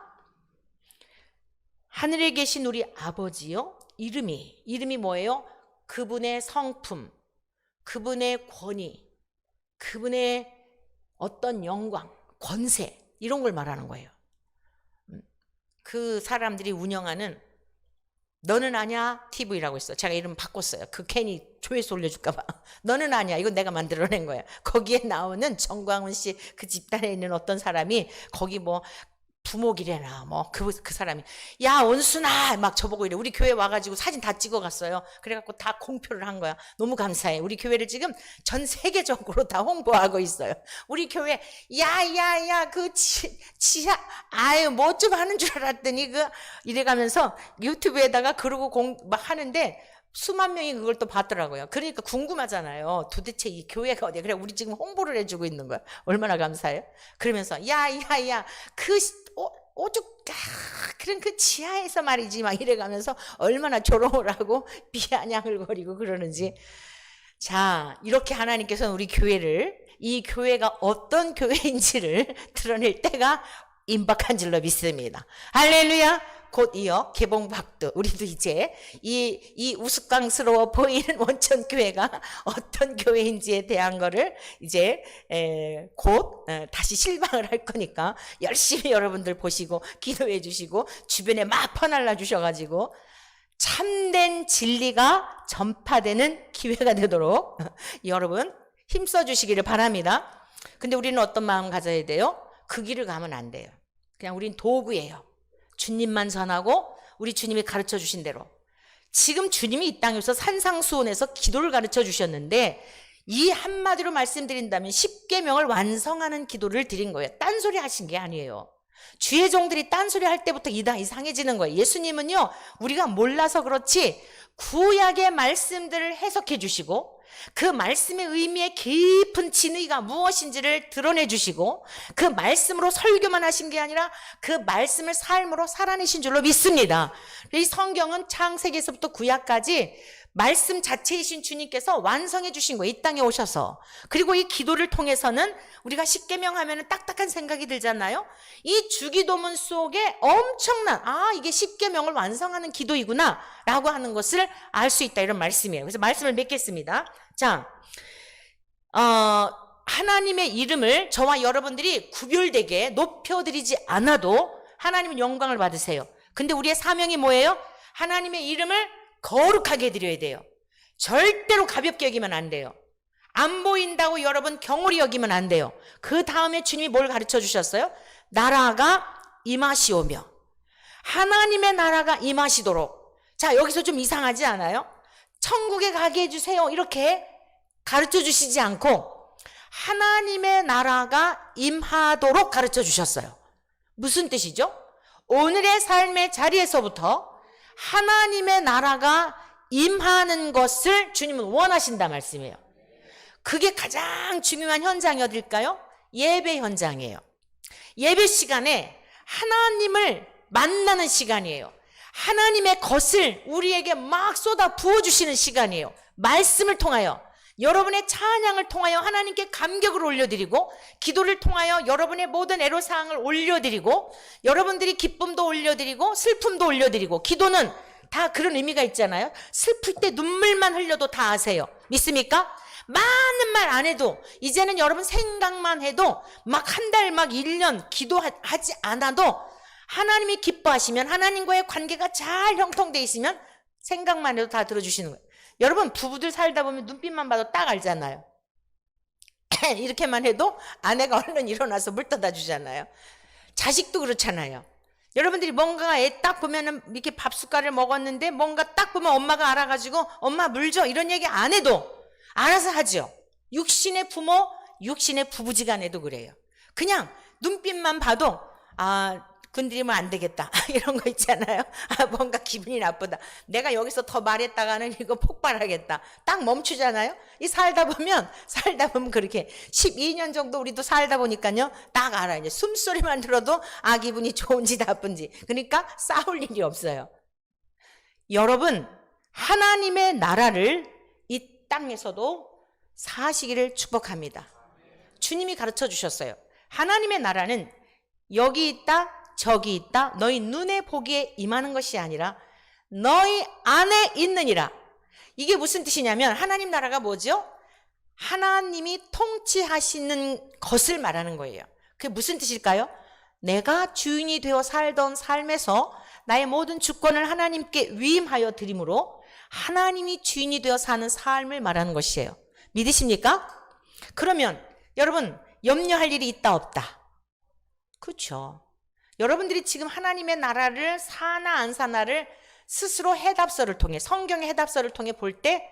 하늘에 계신 우리 아버지요, 이름이 뭐예요? 그분의 성품, 그분의 권위, 그분의 어떤 영광, 권세, 이런 걸 말하는 거예요. 그 사람들이 운영하는 너는 아냐 TV라고 있어. 제가 이름 바꿨어요. 그 괜히 조회수 올려줄까 봐. 너는 아냐. 이건 내가 만들어낸 거야. 거기에 나오는 정광훈 씨 그 집단에 있는 어떤 사람이 거기 뭐 부목이래나 뭐 그 사람이 야 원순아 막 저보고 이래. 우리 교회 와가지고 사진 다 찍어갔어요. 그래갖고 다 공표를 한 거야. 너무 감사해. 우리 교회를 지금 전 세계적으로 다 홍보하고 있어요. 우리 교회 야야야 그 지하 아유 뭐 좀 하는 줄 알았더니 그 이래가면서 유튜브에다가 그러고 막 하는데 수만 명이 그걸 또 봤더라고요. 그러니까 궁금하잖아요. 도대체 이 교회가 어디야? 그래 우리 지금 홍보를 해주고 있는 거야. 얼마나 감사해요. 그러면서 야야야 그 오죽 그런 그 지하에서 말이지 막 이래가면서 얼마나 조롱을 하고 비아냥을 거리고 그러는지. 자, 이렇게 하나님께서는 우리 교회를 이 교회가 어떤 교회인지를 드러낼 때가 임박한 줄로 믿습니다. 할렐루야. 곧 이어 개봉박두 우리도 이제 이 우스꽝스러워 보이는 원천교회가 어떤 교회인지에 대한 거를 이제 곧 다시 실망을 할 거니까 열심히 여러분들 보시고 기도해 주시고 주변에 막 퍼날라 주셔가지고 참된 진리가 전파되는 기회가 되도록 여러분 힘써 주시기를 바랍니다. 근데 우리는 어떤 마음 가져야 돼요? 그 길을 가면 안 돼요. 그냥 우린 도구예요. 주님만 전하고 우리 주님이 가르쳐 주신 대로. 지금 주님이 이 땅에서 산상수훈에서 기도를 가르쳐 주셨는데 이 한마디로 말씀드린다면 10계명을 완성하는 기도를 드린 거예요. 딴소리 하신 게 아니에요. 주의 종들이 딴소리 할 때부터 이상해지는 거예요. 예수님은요 우리가 몰라서 그렇지 구약의 말씀들을 해석해 주시고 그 말씀의 의미의 깊은 진의가 무엇인지를 드러내 주시고 그 말씀으로 설교만 하신 게 아니라 그 말씀을 삶으로 살아내신 줄로 믿습니다. 이 성경은 창세기에서부터 구약까지 말씀 자체이신 주님께서 완성해 주신 거예요. 이 땅에 오셔서. 그리고 이 기도를 통해서는 우리가 십계명 하면은 딱딱한 생각이 들잖아요. 이 주기도문 속에 엄청난 이게 십계명을 완성하는 기도이구나 라고 하는 것을 알 수 있다 이런 말씀이에요. 그래서 말씀을 맺겠습니다. 자, 하나님의 이름을 저와 여러분들이 구별되게 높여드리지 않아도 하나님은 영광을 받으세요. 근데 우리의 사명이 뭐예요? 하나님의 이름을 거룩하게 드려야 돼요. 절대로 가볍게 여기면 안 돼요. 안 보인다고 여러분 경홀히 여기면 안 돼요. 그 다음에 주님이 뭘 가르쳐 주셨어요? 나라가 임하시오며 하나님의 나라가 임하시도록. 자, 여기서 좀 이상하지 않아요? 천국에 가게 해주세요 이렇게 가르쳐 주시지 않고 하나님의 나라가 임하도록 가르쳐 주셨어요. 무슨 뜻이죠? 오늘의 삶의 자리에서부터 하나님의 나라가 임하는 것을 주님은 원하신다 말씀이에요. 그게 가장 중요한 현장이 어딜까요? 예배 현장이에요. 예배 시간에 하나님을 만나는 시간이에요. 하나님의 것을 우리에게 막 쏟아 부어주시는 시간이에요. 말씀을 통하여 여러분의 찬양을 통하여 하나님께 감격을 올려드리고 기도를 통하여 여러분의 모든 애로사항을 올려드리고 여러분들이 기쁨도 올려드리고 슬픔도 올려드리고 기도는 다 그런 의미가 있잖아요. 슬플 때 눈물만 흘려도 다 아세요. 믿습니까? 많은 말 안 해도 이제는 여러분 생각만 해도 막 한 달 막 1년 기도하지 않아도 하나님이 기뻐하시면 하나님과의 관계가 잘 형통돼 있으면 생각만 해도 다 들어주시는 거예요. 여러분 부부들 살다 보면 눈빛만 봐도 딱 알잖아요. 이렇게만 해도 아내가 얼른 일어나서 물 떠다 주잖아요. 자식도 그렇잖아요. 여러분들이 뭔가 애 딱 보면은 이렇게 밥 숟갈을 먹었는데 뭔가 딱 보면 엄마가 알아가지고 엄마 물 줘 이런 얘기 안 해도 알아서 하죠. 육신의 부모, 육신의 부부지간에도 그래요. 그냥 눈빛만 봐도 건드리면 안 되겠다 이런 거 있잖아요. 뭔가 기분이 나쁘다. 내가 여기서 더 말했다가는 이거 폭발하겠다. 딱 멈추잖아요. 이 살다 보면 그렇게 12년 정도 우리도 살다 보니까요. 딱 알아요. 이제 숨소리만 들어도 기분이 좋은지 나쁜지. 그러니까 싸울 일이 없어요. 여러분 하나님의 나라를 이 땅에서도 사시기를 축복합니다. 주님이 가르쳐 주셨어요. 하나님의 나라는 여기 있다 저기 있다 너희 눈에 보기에 임하는 것이 아니라 너희 안에 있느니라. 이게 무슨 뜻이냐면 하나님 나라가 뭐죠? 하나님이 통치하시는 것을 말하는 거예요. 그게 무슨 뜻일까요? 내가 주인이 되어 살던 삶에서 나의 모든 주권을 하나님께 위임하여 드림으로 하나님이 주인이 되어 사는 삶을 말하는 것이에요. 믿으십니까? 그러면 여러분 염려할 일이 있다 없다? 그렇죠. 여러분들이 지금 하나님의 나라를 사나 안 사나를 스스로 해답서를 통해, 성경의 해답서를 통해 볼 때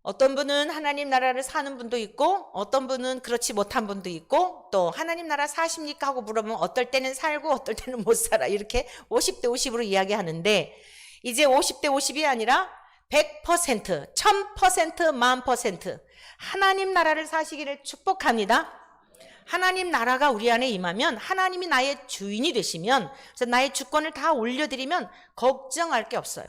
어떤 분은 하나님 나라를 사는 분도 있고 어떤 분은 그렇지 못한 분도 있고 또 하나님 나라 사십니까 하고 물어보면 어떨 때는 살고 어떨 때는 못 살아, 이렇게 50대 50으로 이야기하는데, 이제 50대 50이 아니라 100%, 1000%, 10,000% 하나님 나라를 사시기를 축복합니다. 하나님 나라가 우리 안에 임하면, 하나님이 나의 주인이 되시면, 그래서 나의 주권을 다 올려드리면 걱정할 게 없어요.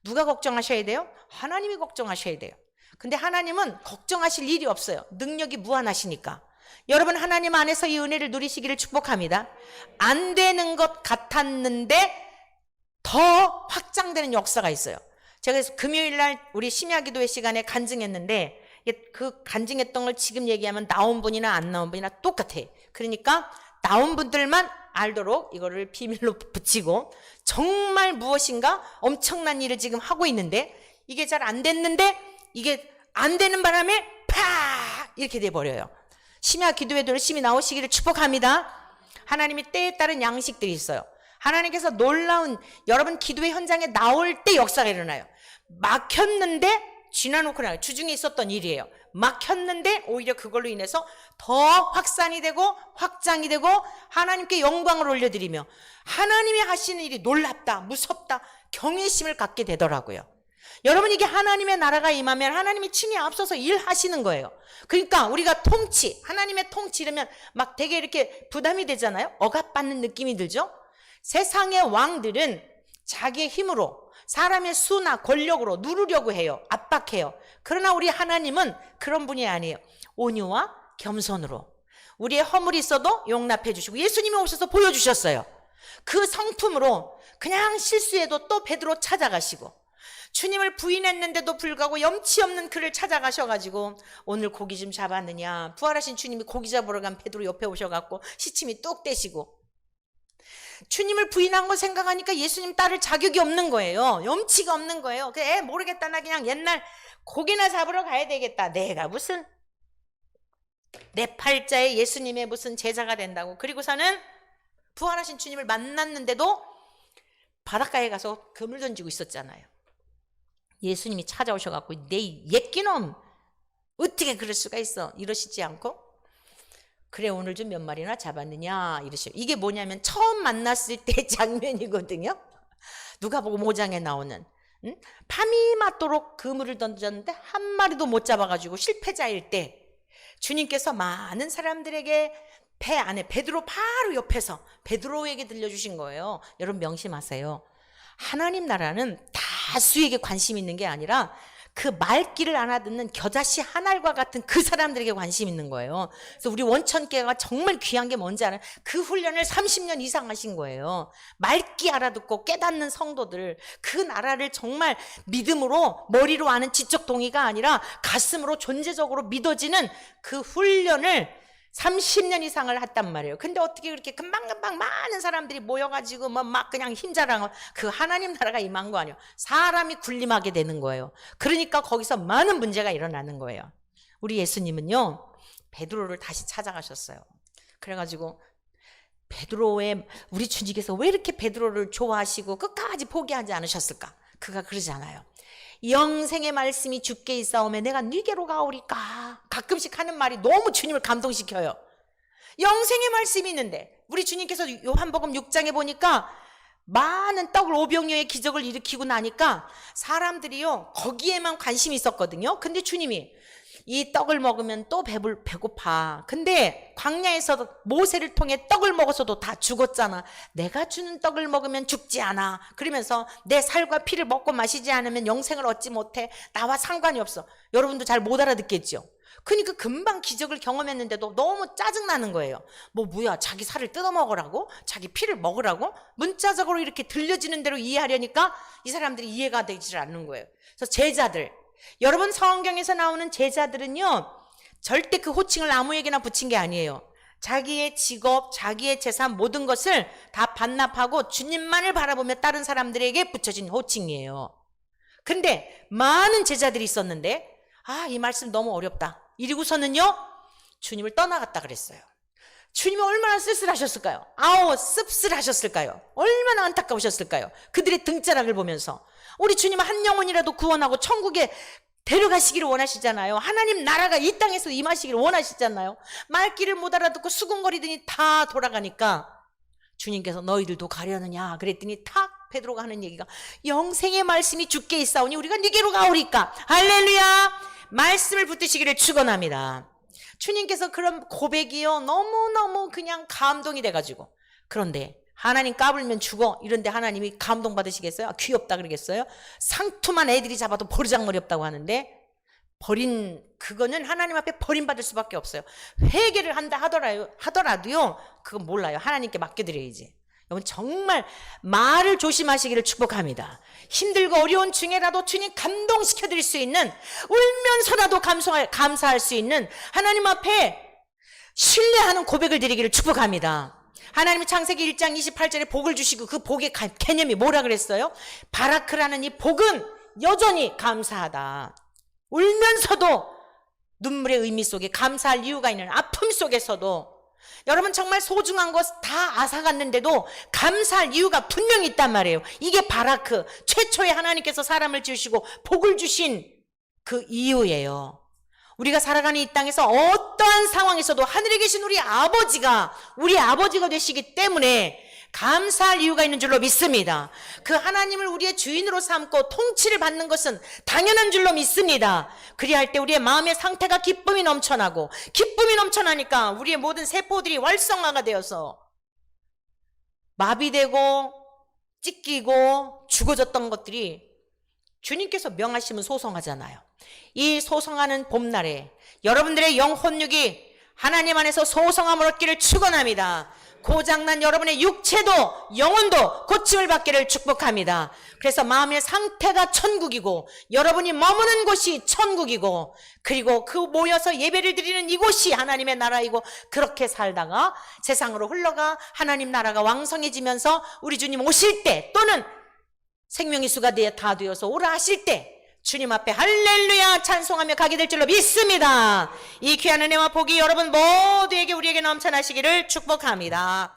누가 걱정하셔야 돼요? 하나님이 걱정하셔야 돼요. 근데 하나님은 걱정하실 일이 없어요. 능력이 무한하시니까. 여러분 하나님 안에서 이 은혜를 누리시기를 축복합니다. 안 되는 것 같았는데 더 확장되는 역사가 있어요. 제가 그래서 금요일날 우리 심야기도회 시간에 간증했는데, 그 간증했던 걸 지금 얘기하면 나온 분이나 안 나온 분이나 똑같아. 그러니까 나온 분들만 알도록 이거를 비밀로 붙이고, 정말 무엇인가 엄청난 일을 지금 하고 있는데 이게 잘 안 됐는데, 이게 안 되는 바람에 팍 이렇게 돼버려요. 심야 기도회도 열심히 나오시기를 축복합니다. 하나님이 때에 따른 양식들이 있어요. 하나님께서 놀라운, 여러분 기도회 현장에 나올 때 역사가 일어나요. 막혔는데 지나놓고 나요. 주중에 있었던 일이에요. 막혔는데 오히려 그걸로 인해서 더 확산이 되고 확장이 되고 하나님께 영광을 올려드리며 하나님이 하시는 일이 놀랍다, 무섭다, 경외심을 갖게 되더라고요. 여러분 이게 하나님의 나라가 임하면 하나님이 친히 앞서서 일하시는 거예요. 그러니까 우리가 통치, 하나님의 통치 이러면 막 되게 이렇게 부담이 되잖아요. 억압받는 느낌이 들죠. 세상의 왕들은 자기의 힘으로, 사람의 수나 권력으로 누르려고 해요. 압박해요. 그러나 우리 하나님은 그런 분이 아니에요. 온유와 겸손으로 우리의 허물이 있어도 용납해 주시고, 예수님이 오셔서 보여주셨어요. 그 성품으로 그냥 실수해도 또 베드로 찾아가시고, 주님을 부인했는데도 불구하고 염치 없는 그를 찾아가셔가지고 오늘 고기 좀 잡았느냐, 부활하신 주님이 고기 잡으러 간 베드로 옆에 오셔갖고 시침이 뚝 떼시고, 주님을 부인한 거 생각하니까 예수님 따를 자격이 없는 거예요. 염치가 없는 거예요. 모르겠다, 나 그냥 옛날 고기나 잡으러 가야 되겠다. 내가 무슨 내 팔자에 예수님의 무슨 제자가 된다고. 그리고서는 부활하신 주님을 만났는데도 바닷가에 가서 그물 던지고 있었잖아요. 예수님이 찾아오셔갖고 내 옛기놈 어떻게 그럴 수가 있어, 이러시지 않고, 그래 오늘 좀 몇 마리나 잡았느냐 이러셔요. 이게 뭐냐면 처음 만났을 때 장면이거든요. 누가복음 5장에 나오는, 밤이 맞도록 그물을 던졌는데 한 마리도 못 잡아가지고 실패자일 때 주님께서 많은 사람들에게 배 안에, 베드로 바로 옆에서 베드로에게 들려주신 거예요. 여러분 명심하세요. 하나님 나라는 다수에게 관심 있는 게 아니라 그 말귀를 알아듣는 겨자씨 한 알과 같은 그 사람들에게 관심 있는 거예요. 그래서 우리 원천교회가 정말 귀한 게 뭔지 알아요? 그 훈련을 30년 이상 하신 거예요. 말귀 알아듣고 깨닫는 성도들, 그 나라를 정말 믿음으로, 머리로 아는 지적 동의가 아니라 가슴으로 존재적으로 믿어지는 그 훈련을 30년 이상을 했단 말이에요. 근데 어떻게 그렇게 금방금방 많은 사람들이 모여가지고 막 그냥 힘자랑을, 그 하나님 나라가 임한 거 아니에요. 사람이 군림하게 되는 거예요. 그러니까 거기서 많은 문제가 일어나는 거예요. 우리 예수님은요 베드로를 다시 찾아가셨어요. 그래가지고 베드로의, 우리 주님께서 왜 이렇게 베드로를 좋아하시고 끝까지 포기하지 않으셨을까? 그가 그러지 않아요. 영생의 말씀이 주께 있사오매 내가 네게로 가오리까. 가끔씩 하는 말이 너무 주님을 감동시켜요. 영생의 말씀이 있는데, 우리 주님께서 요한복음 6장에 보니까 많은 떡을 5병여의 기적을 일으키고 나니까 사람들이요 거기에만 관심이 있었거든요. 근데 주님이 이 떡을 먹으면 또 배고파. 근데 광야에서 모세를 통해 떡을 먹어서도 다 죽었잖아. 내가 주는 떡을 먹으면 죽지 않아. 그러면서 내 살과 피를 먹고 마시지 않으면 영생을 얻지 못해. 나와 상관이 없어. 여러분도 잘 못 알아듣겠죠. 그러니까 금방 기적을 경험했는데도 너무 짜증나는 거예요. 뭐야, 자기 살을 뜯어먹으라고? 자기 피를 먹으라고? 문자적으로 이렇게 들려지는 대로 이해하려니까 이 사람들이 이해가 되지 않는 거예요. 그래서 제자들, 여러분 성경에서 나오는 제자들은요 절대 그 호칭을 아무에게나 붙인 게 아니에요. 자기의 직업, 자기의 재산 모든 것을 다 반납하고 주님만을 바라보며 다른 사람들에게 붙여진 호칭이에요. 근데 많은 제자들이 있었는데 이 말씀 너무 어렵다 이러고서는요 주님을 떠나갔다 그랬어요. 주님이 얼마나 쓸쓸하셨을까요? 씁쓸하셨을까요? 얼마나 안타까우셨을까요? 그들의 등자락을 보면서. 우리 주님은 한 영혼이라도 구원하고 천국에 데려가시기를 원하시잖아요. 하나님 나라가 이 땅에서 임하시기를 원하시잖아요. 말귀를 못 알아듣고 수군거리더니 다 돌아가니까 주님께서 너희들도 가려느냐 그랬더니 탁 베드로가 하는 얘기가 영생의 말씀이 주께 있사오니 우리가 네게로 가오리까. 할렐루야. 말씀을 붙드시기를 축원합니다. 주님께서 그런 고백이요 너무너무 그냥 감동이 돼가지고. 그런데 하나님 까불면 죽어 이런데 하나님이 감동받으시겠어요? 귀엽다 그러겠어요? 상투만 애들이 잡아도 버르장머리 없다고 하는데 그거는 하나님 앞에 버림받을 수밖에 없어요. 회개를 한다 하더라도요 그건 몰라요. 하나님께 맡겨드려야지. 여러분 정말 말을 조심하시기를 축복합니다. 힘들고 어려운 중에라도 주님 감동시켜드릴 수 있는, 울면서라도 감사할 수 있는 하나님 앞에 신뢰하는 고백을 드리기를 축복합니다. 하나님이 창세기 1장 28절에 복을 주시고 그 복의 개념이 뭐라 그랬어요? 바라크라는 이 복은 여전히 감사하다. 울면서도 눈물의 의미 속에 감사할 이유가 있는 아픔 속에서도 여러분 정말 소중한 것 다 앗아갔는데도 감사할 이유가 분명히 있단 말이에요. 이게 바라크, 최초에 하나님께서 사람을 지으시고 복을 주신 그 이유예요. 우리가 살아가는 이 땅에서 어떠한 상황에서도 하늘에 계신 우리 아버지가 되시기 때문에 감사할 이유가 있는 줄로 믿습니다. 그 하나님을 우리의 주인으로 삼고 통치를 받는 것은 당연한 줄로 믿습니다. 그리할 때 우리의 마음의 상태가 기쁨이 넘쳐나니까 우리의 모든 세포들이 활성화가 되어서 마비되고 찢기고 죽어졌던 것들이 주님께서 명하시면 소성하잖아요. 이 소성하는 봄날에 여러분들의 영혼육이 하나님 안에서 소성함을 얻기를 축원합니다. 고장난 여러분의 육체도 영혼도 고침을 받기를 축복합니다. 그래서 마음의 상태가 천국이고 여러분이 머무는 곳이 천국이고 그리고 그 모여서 예배를 드리는 이곳이 하나님의 나라이고 그렇게 살다가 세상으로 흘러가 하나님 나라가 왕성해지면서 우리 주님 오실 때 또는 생명의 수가 다 되어서 오라 하실 때 주님 앞에 할렐루야 찬송하며 가게 될 줄로 믿습니다. 이 귀한 은혜와 복이 여러분 모두에게 우리에게 넘쳐나시기를 축복합니다.